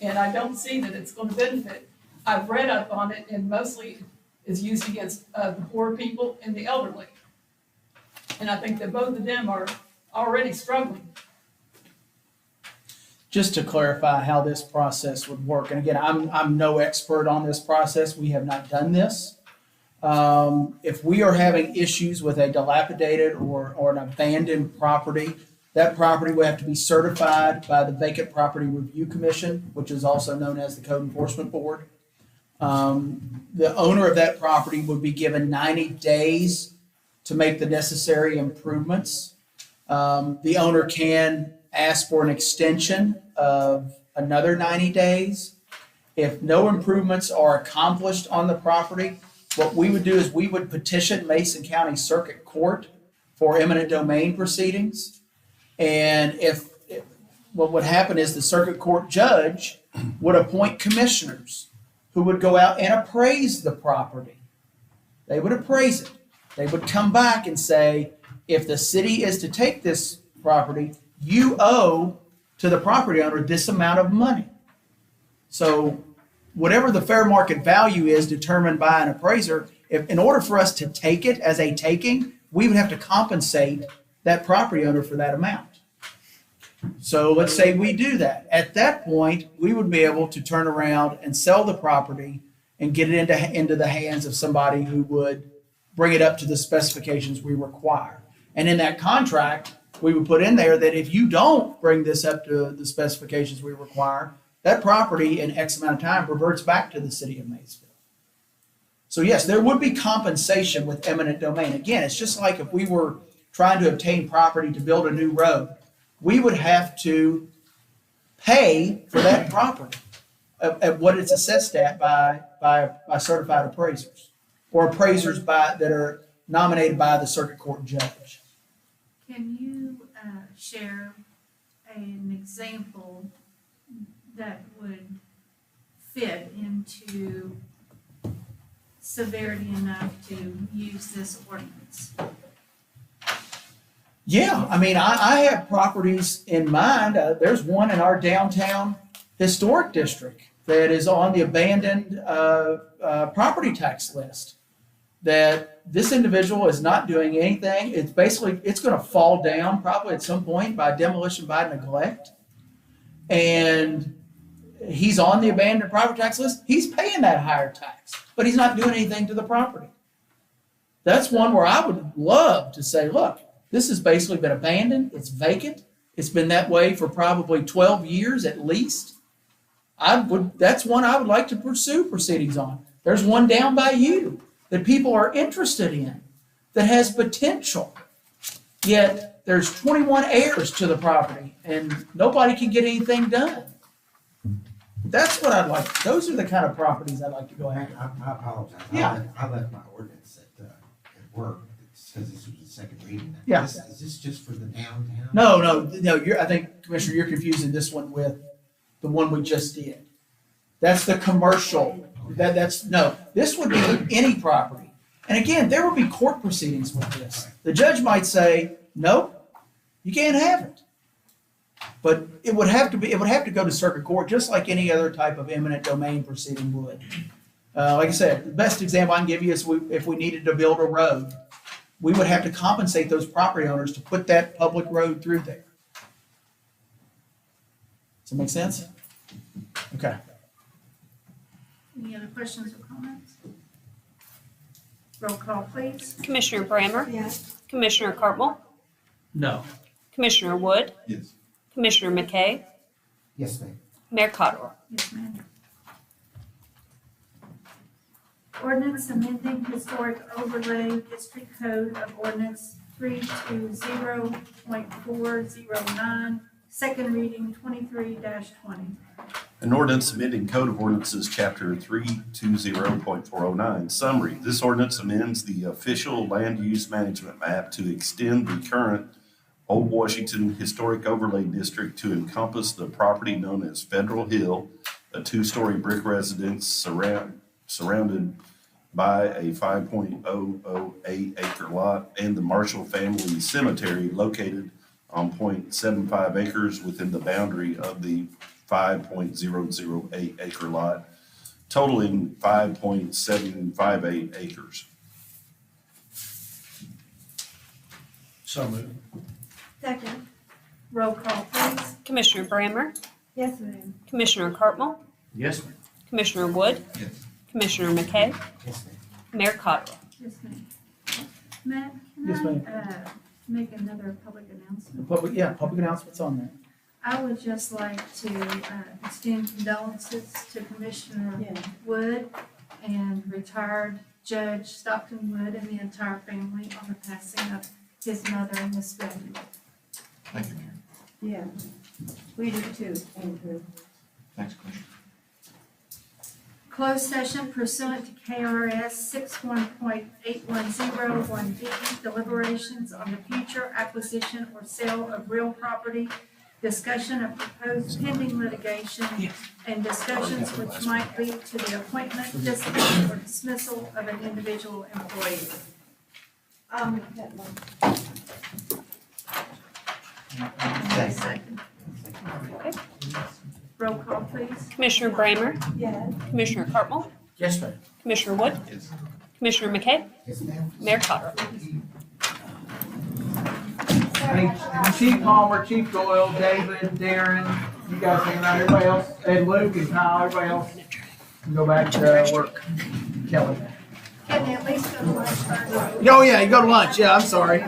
And I don't see that it's going to benefit. I've read up on it, and mostly is used against the poor people and the elderly. And I think that both of them are already struggling. Just to clarify how this process would work, and again, I'm no expert on this process. We have not done this. If we are having issues with a dilapidated or an abandoned property, that property would have to be certified by the Vacant Property Review Commission, which is also known as the Code Enforcement Board. The owner of that property would be given 90 days to make the necessary improvements. The owner can ask for an extension of another 90 days. If no improvements are accomplished on the property, what we would do is we would petition Mason County Circuit Court for eminent domain proceedings. And what would happen is the circuit court judge would appoint commissioners who would go out and appraise the property. They would appraise it. They would come back and say, if the city is to take this property, you owe to the property owner this amount of money. So whatever the fair market value is determined by an appraiser, in order for us to take it as a taking, we would have to compensate that property owner for that amount. So let's say we do that. At that point, we would be able to turn around and sell the property and get it into the hands of somebody who would bring it up to the specifications we require. And in that contract, we would put in there that if you don't bring this up to the specifications we require, that property in X amount of time reverts back to the city of Maysville. So yes, there would be compensation with eminent domain. Again, it's just like if we were trying to obtain property to build a new road, we would have to pay for that property at what it's assessed at by certified appraisers or appraisers that are nominated by the circuit court judge. Can you share an example that would fit into severity enough to use this ordinance? Yeah, I mean, I have properties in mind. There's one in our downtown historic district that is on the abandoned property tax list. That this individual is not doing anything. It's basically, it's gonna fall down probably at some point by demolition by neglect. And he's on the abandoned property tax list. He's paying that higher tax, but he's not doing anything to the property. That's one where I would love to say, look, this has basically been abandoned. It's vacant. It's been that way for probably 12 years at least. That's one I would like to pursue proceedings on. There's one down by you that people are interested in that has potential. Yet there's 21 heirs to the property and nobody can get anything done. That's what I'd like. Those are the kind of properties I'd like to go ahead. I apologize. Yeah. I left my ordinance at work, because this was the second reading. Yeah. Is this just for the downtown? No, I think, Commissioner, you're confusing this one with the one we just did. That's the commercial. This would be any property. And again, there would be court proceedings with this. The judge might say, no, you can't have it. But it would have to go to circuit court, just like any other type of eminent domain proceeding would. Like I said, the best example I can give you is if we needed to build a road, we would have to compensate those property owners to put that public road through there. Does that make sense? Okay. Any other questions or comments? Roll call, please. Commissioner Brammer? Yes. Commissioner Cartwell? No. Commissioner Wood? Yes. Commissioner McKay? Yes, ma'am. Mayor Cottrell? Yes, ma'am. Ordinance amending historic overlay district code of ordinance 320.409, second reading 23-20. An ordinance amending Code of Ordinances, Chapter 320.409. Summary. This ordinance amends the official land use management map to extend the current Old Washington Historic Overlay District to encompass the property known as Federal Hill, a two-story brick residence surrounded by a 5.008 acre lot, and the Marshall Family Cemetery located on 0.75 acres within the boundary of the 5.008 acre lot, totaling 5.758 acres. So moved. Second. Roll call, please. Commissioner Brammer? Yes, ma'am. Commissioner Cartwell? Yes, ma'am. Commissioner Wood? Yes. Commissioner McKay? Yes, ma'am. Mayor Cottrell? Yes, ma'am. Matt, Yes, can ma'am. I make another public announcement? Public announcements on that. I would just like to extend condolences to Commissioner Yeah. Wood and retired Judge Stockton Wood and the entire family on the passing of his mother, Miss Betty. Thank you, Mayor. Yeah. We do too, Andrew. Thanks, Commissioner. Closed session pursuant to KRS 61.8101B, deliberations on the future acquisition or sale of real property, discussion of proposed pending litigation, and discussions which might lead to the appointment, discipline, or dismissal of an individual employee. I'll make that one. Second. Roll call, please. Commissioner Brammer? Yes. Commissioner Cartwell? Yes, ma'am. Commissioner Wood? Yes. Commissioner McKay? Yes, ma'am. Mayor Cottrell? Hey, Chief Palmer, Chief Doyle, David, Darren, you guys hang around, everybody else, and Luke and Kyle, everybody else can go back to work. Kelly. Can they at least go to lunch first? Oh, yeah, you go to lunch, yeah, I'm sorry.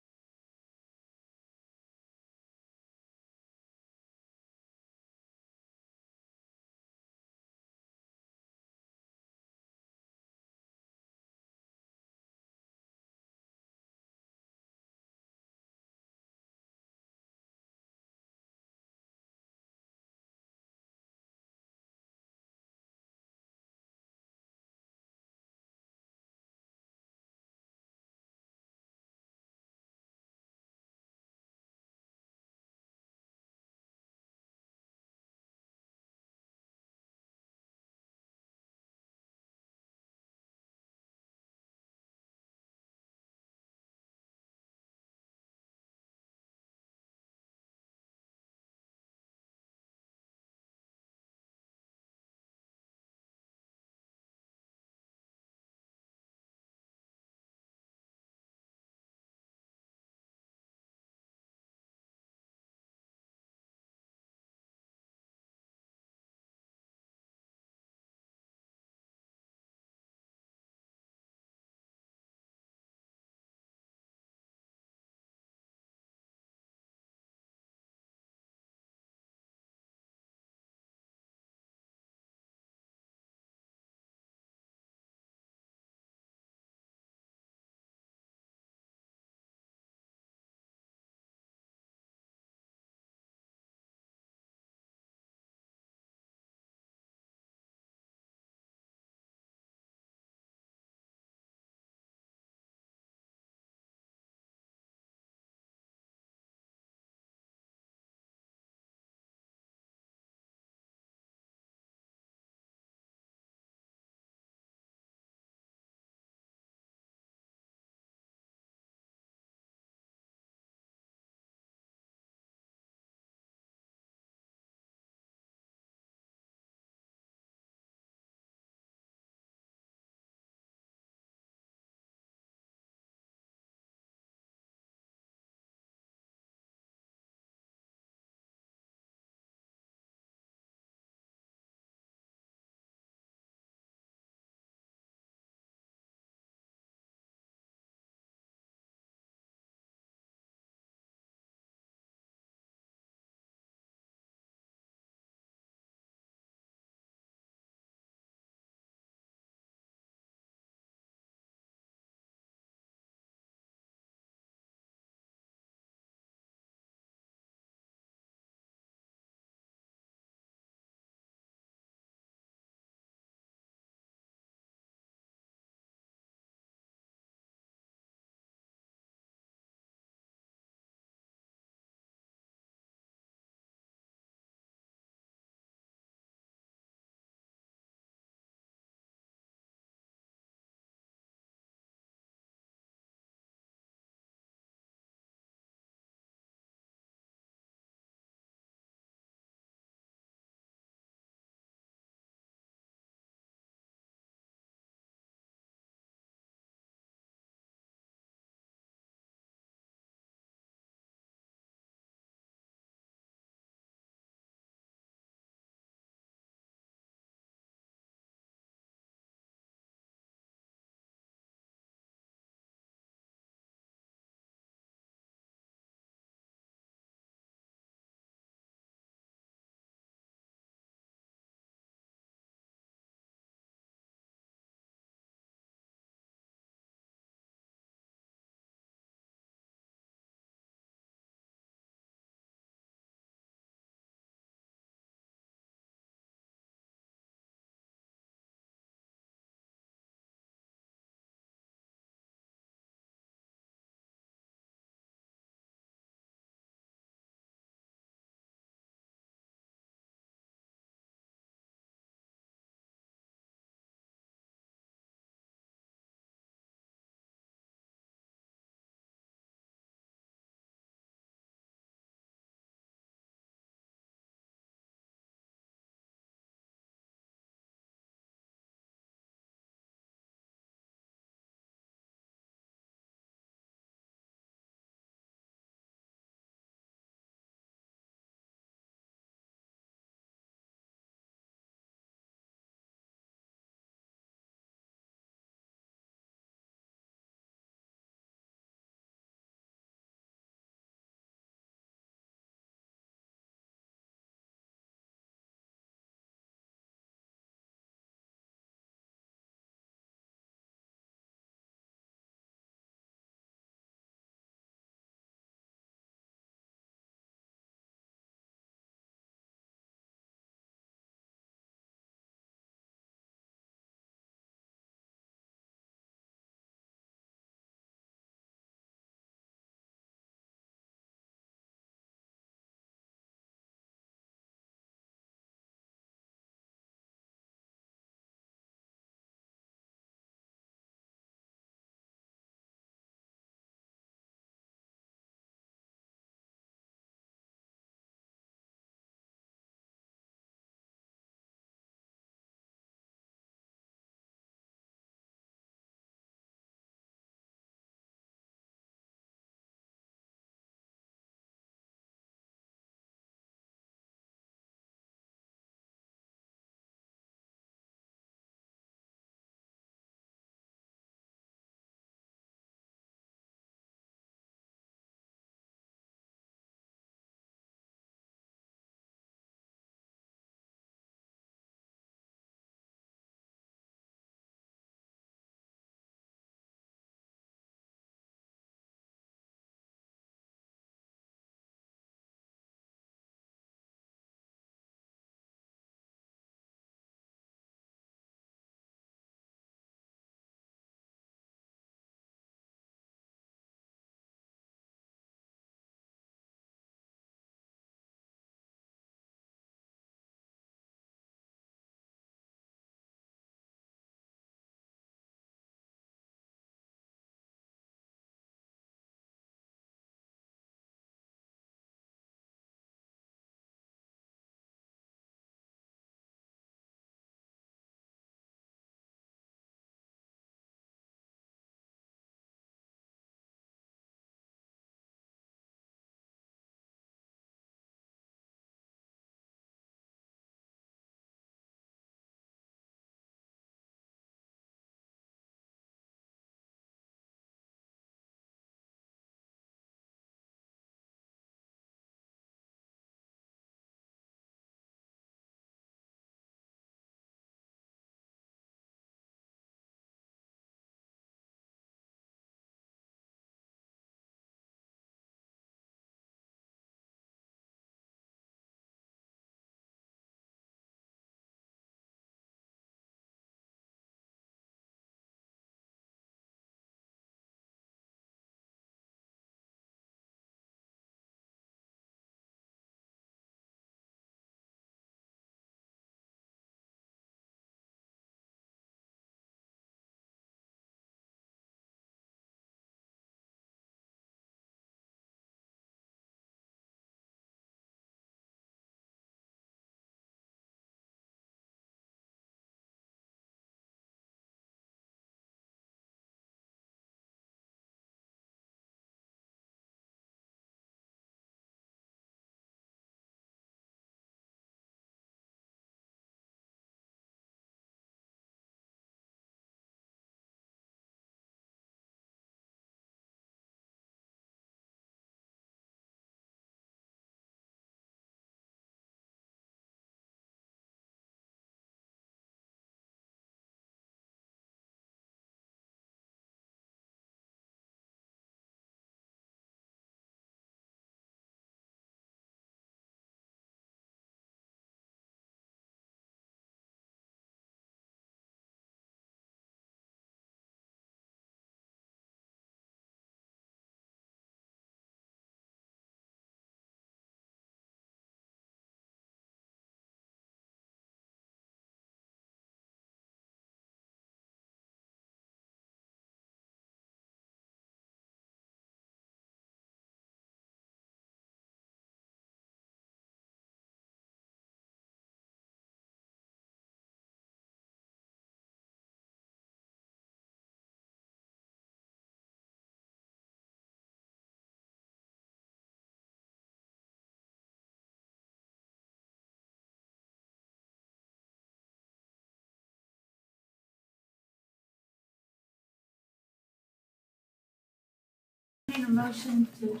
entertain a motion to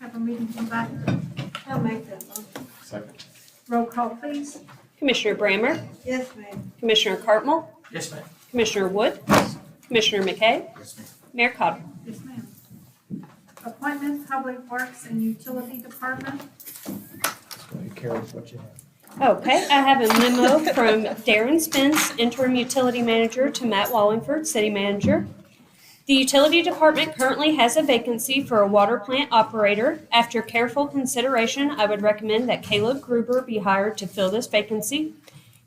have a meeting come back. I'll make that motion. Second. Roll call, please. Commissioner Brammer? Yes, ma'am. Commissioner Cartmell? Yes, ma'am. Commissioner Wood? Commissioner McKay? Yes, ma'am. Mayor Cotter? Yes, ma'am. Appointment, Public Works and Utility Department. Carol, what you have? Okay, I have a memo from Darren Spence, interim utility manager, to Matt Wallingford, city manager. The utility department currently has a vacancy for a water plant operator. After careful consideration, I would recommend that Caleb Gruber be hired to fill this vacancy.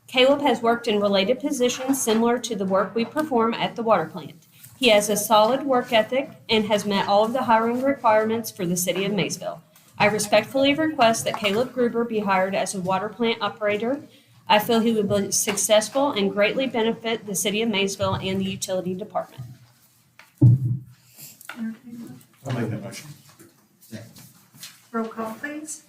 Caleb has worked in related positions similar to the work we perform at the water plant. He has a solid work ethic and has met all of the hiring requirements for the city of Maysville. I respectfully request that Caleb Gruber be hired as a water plant operator. I feel he would be successful and greatly benefit the city of Maysville and the utility department. Entertain a motion. I'll make that motion. Second. Roll call, please.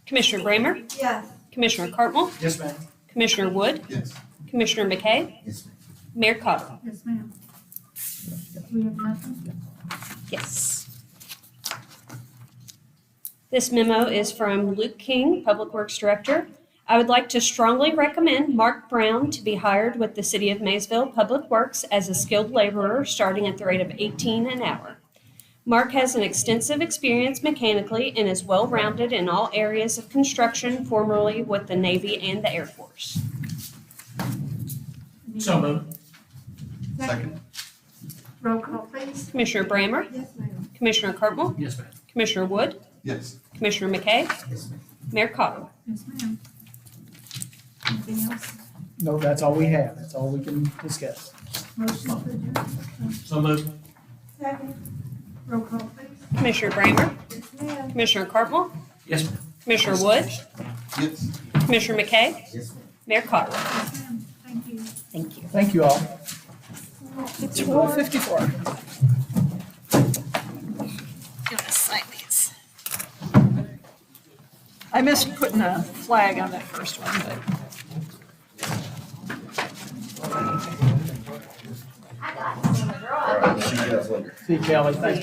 Commissioner Brammer? Yes. Commissioner Cartmell? Yes, ma'am. Commissioner Wood? Yes. Commissioner McKay? Yes, ma'am. Mayor Cotter? Yes, ma'am. We have nothing? Yes. This memo is from Luke King, Public Works Director. I would like to strongly recommend Mark Brown to be hired with the City of Maysville Public Works as a skilled laborer starting at the rate of 18 an hour. Mark has an extensive experience mechanically and is well-rounded in all areas of construction, formerly with the Navy and the Air Force. So moved. Second. Roll call, please. Commissioner Brammer? Yes, ma'am. Commissioner Cartmell? Yes, ma'am. Commissioner Wood? Yes. Commissioner McKay? Yes, ma'am. Mayor Cotter? Yes, ma'am. Anything else? No, that's all we have. That's all we can discuss. Motion to adjourn. So moved. Second. Roll call, please. Commissioner Brammer? Yes, ma'am. Commissioner Cartmell? Yes, ma'am. Commissioner Wood? Yes. Commissioner McKay? Yes, ma'am. Mayor Cotter? Yes, ma'am. Thank you. Thank you. Thank you all. It's 4:54. Gonna sign these. I missed putting a flag on that first one, but. All right, see you guys later. See you, Kelly. Thank you.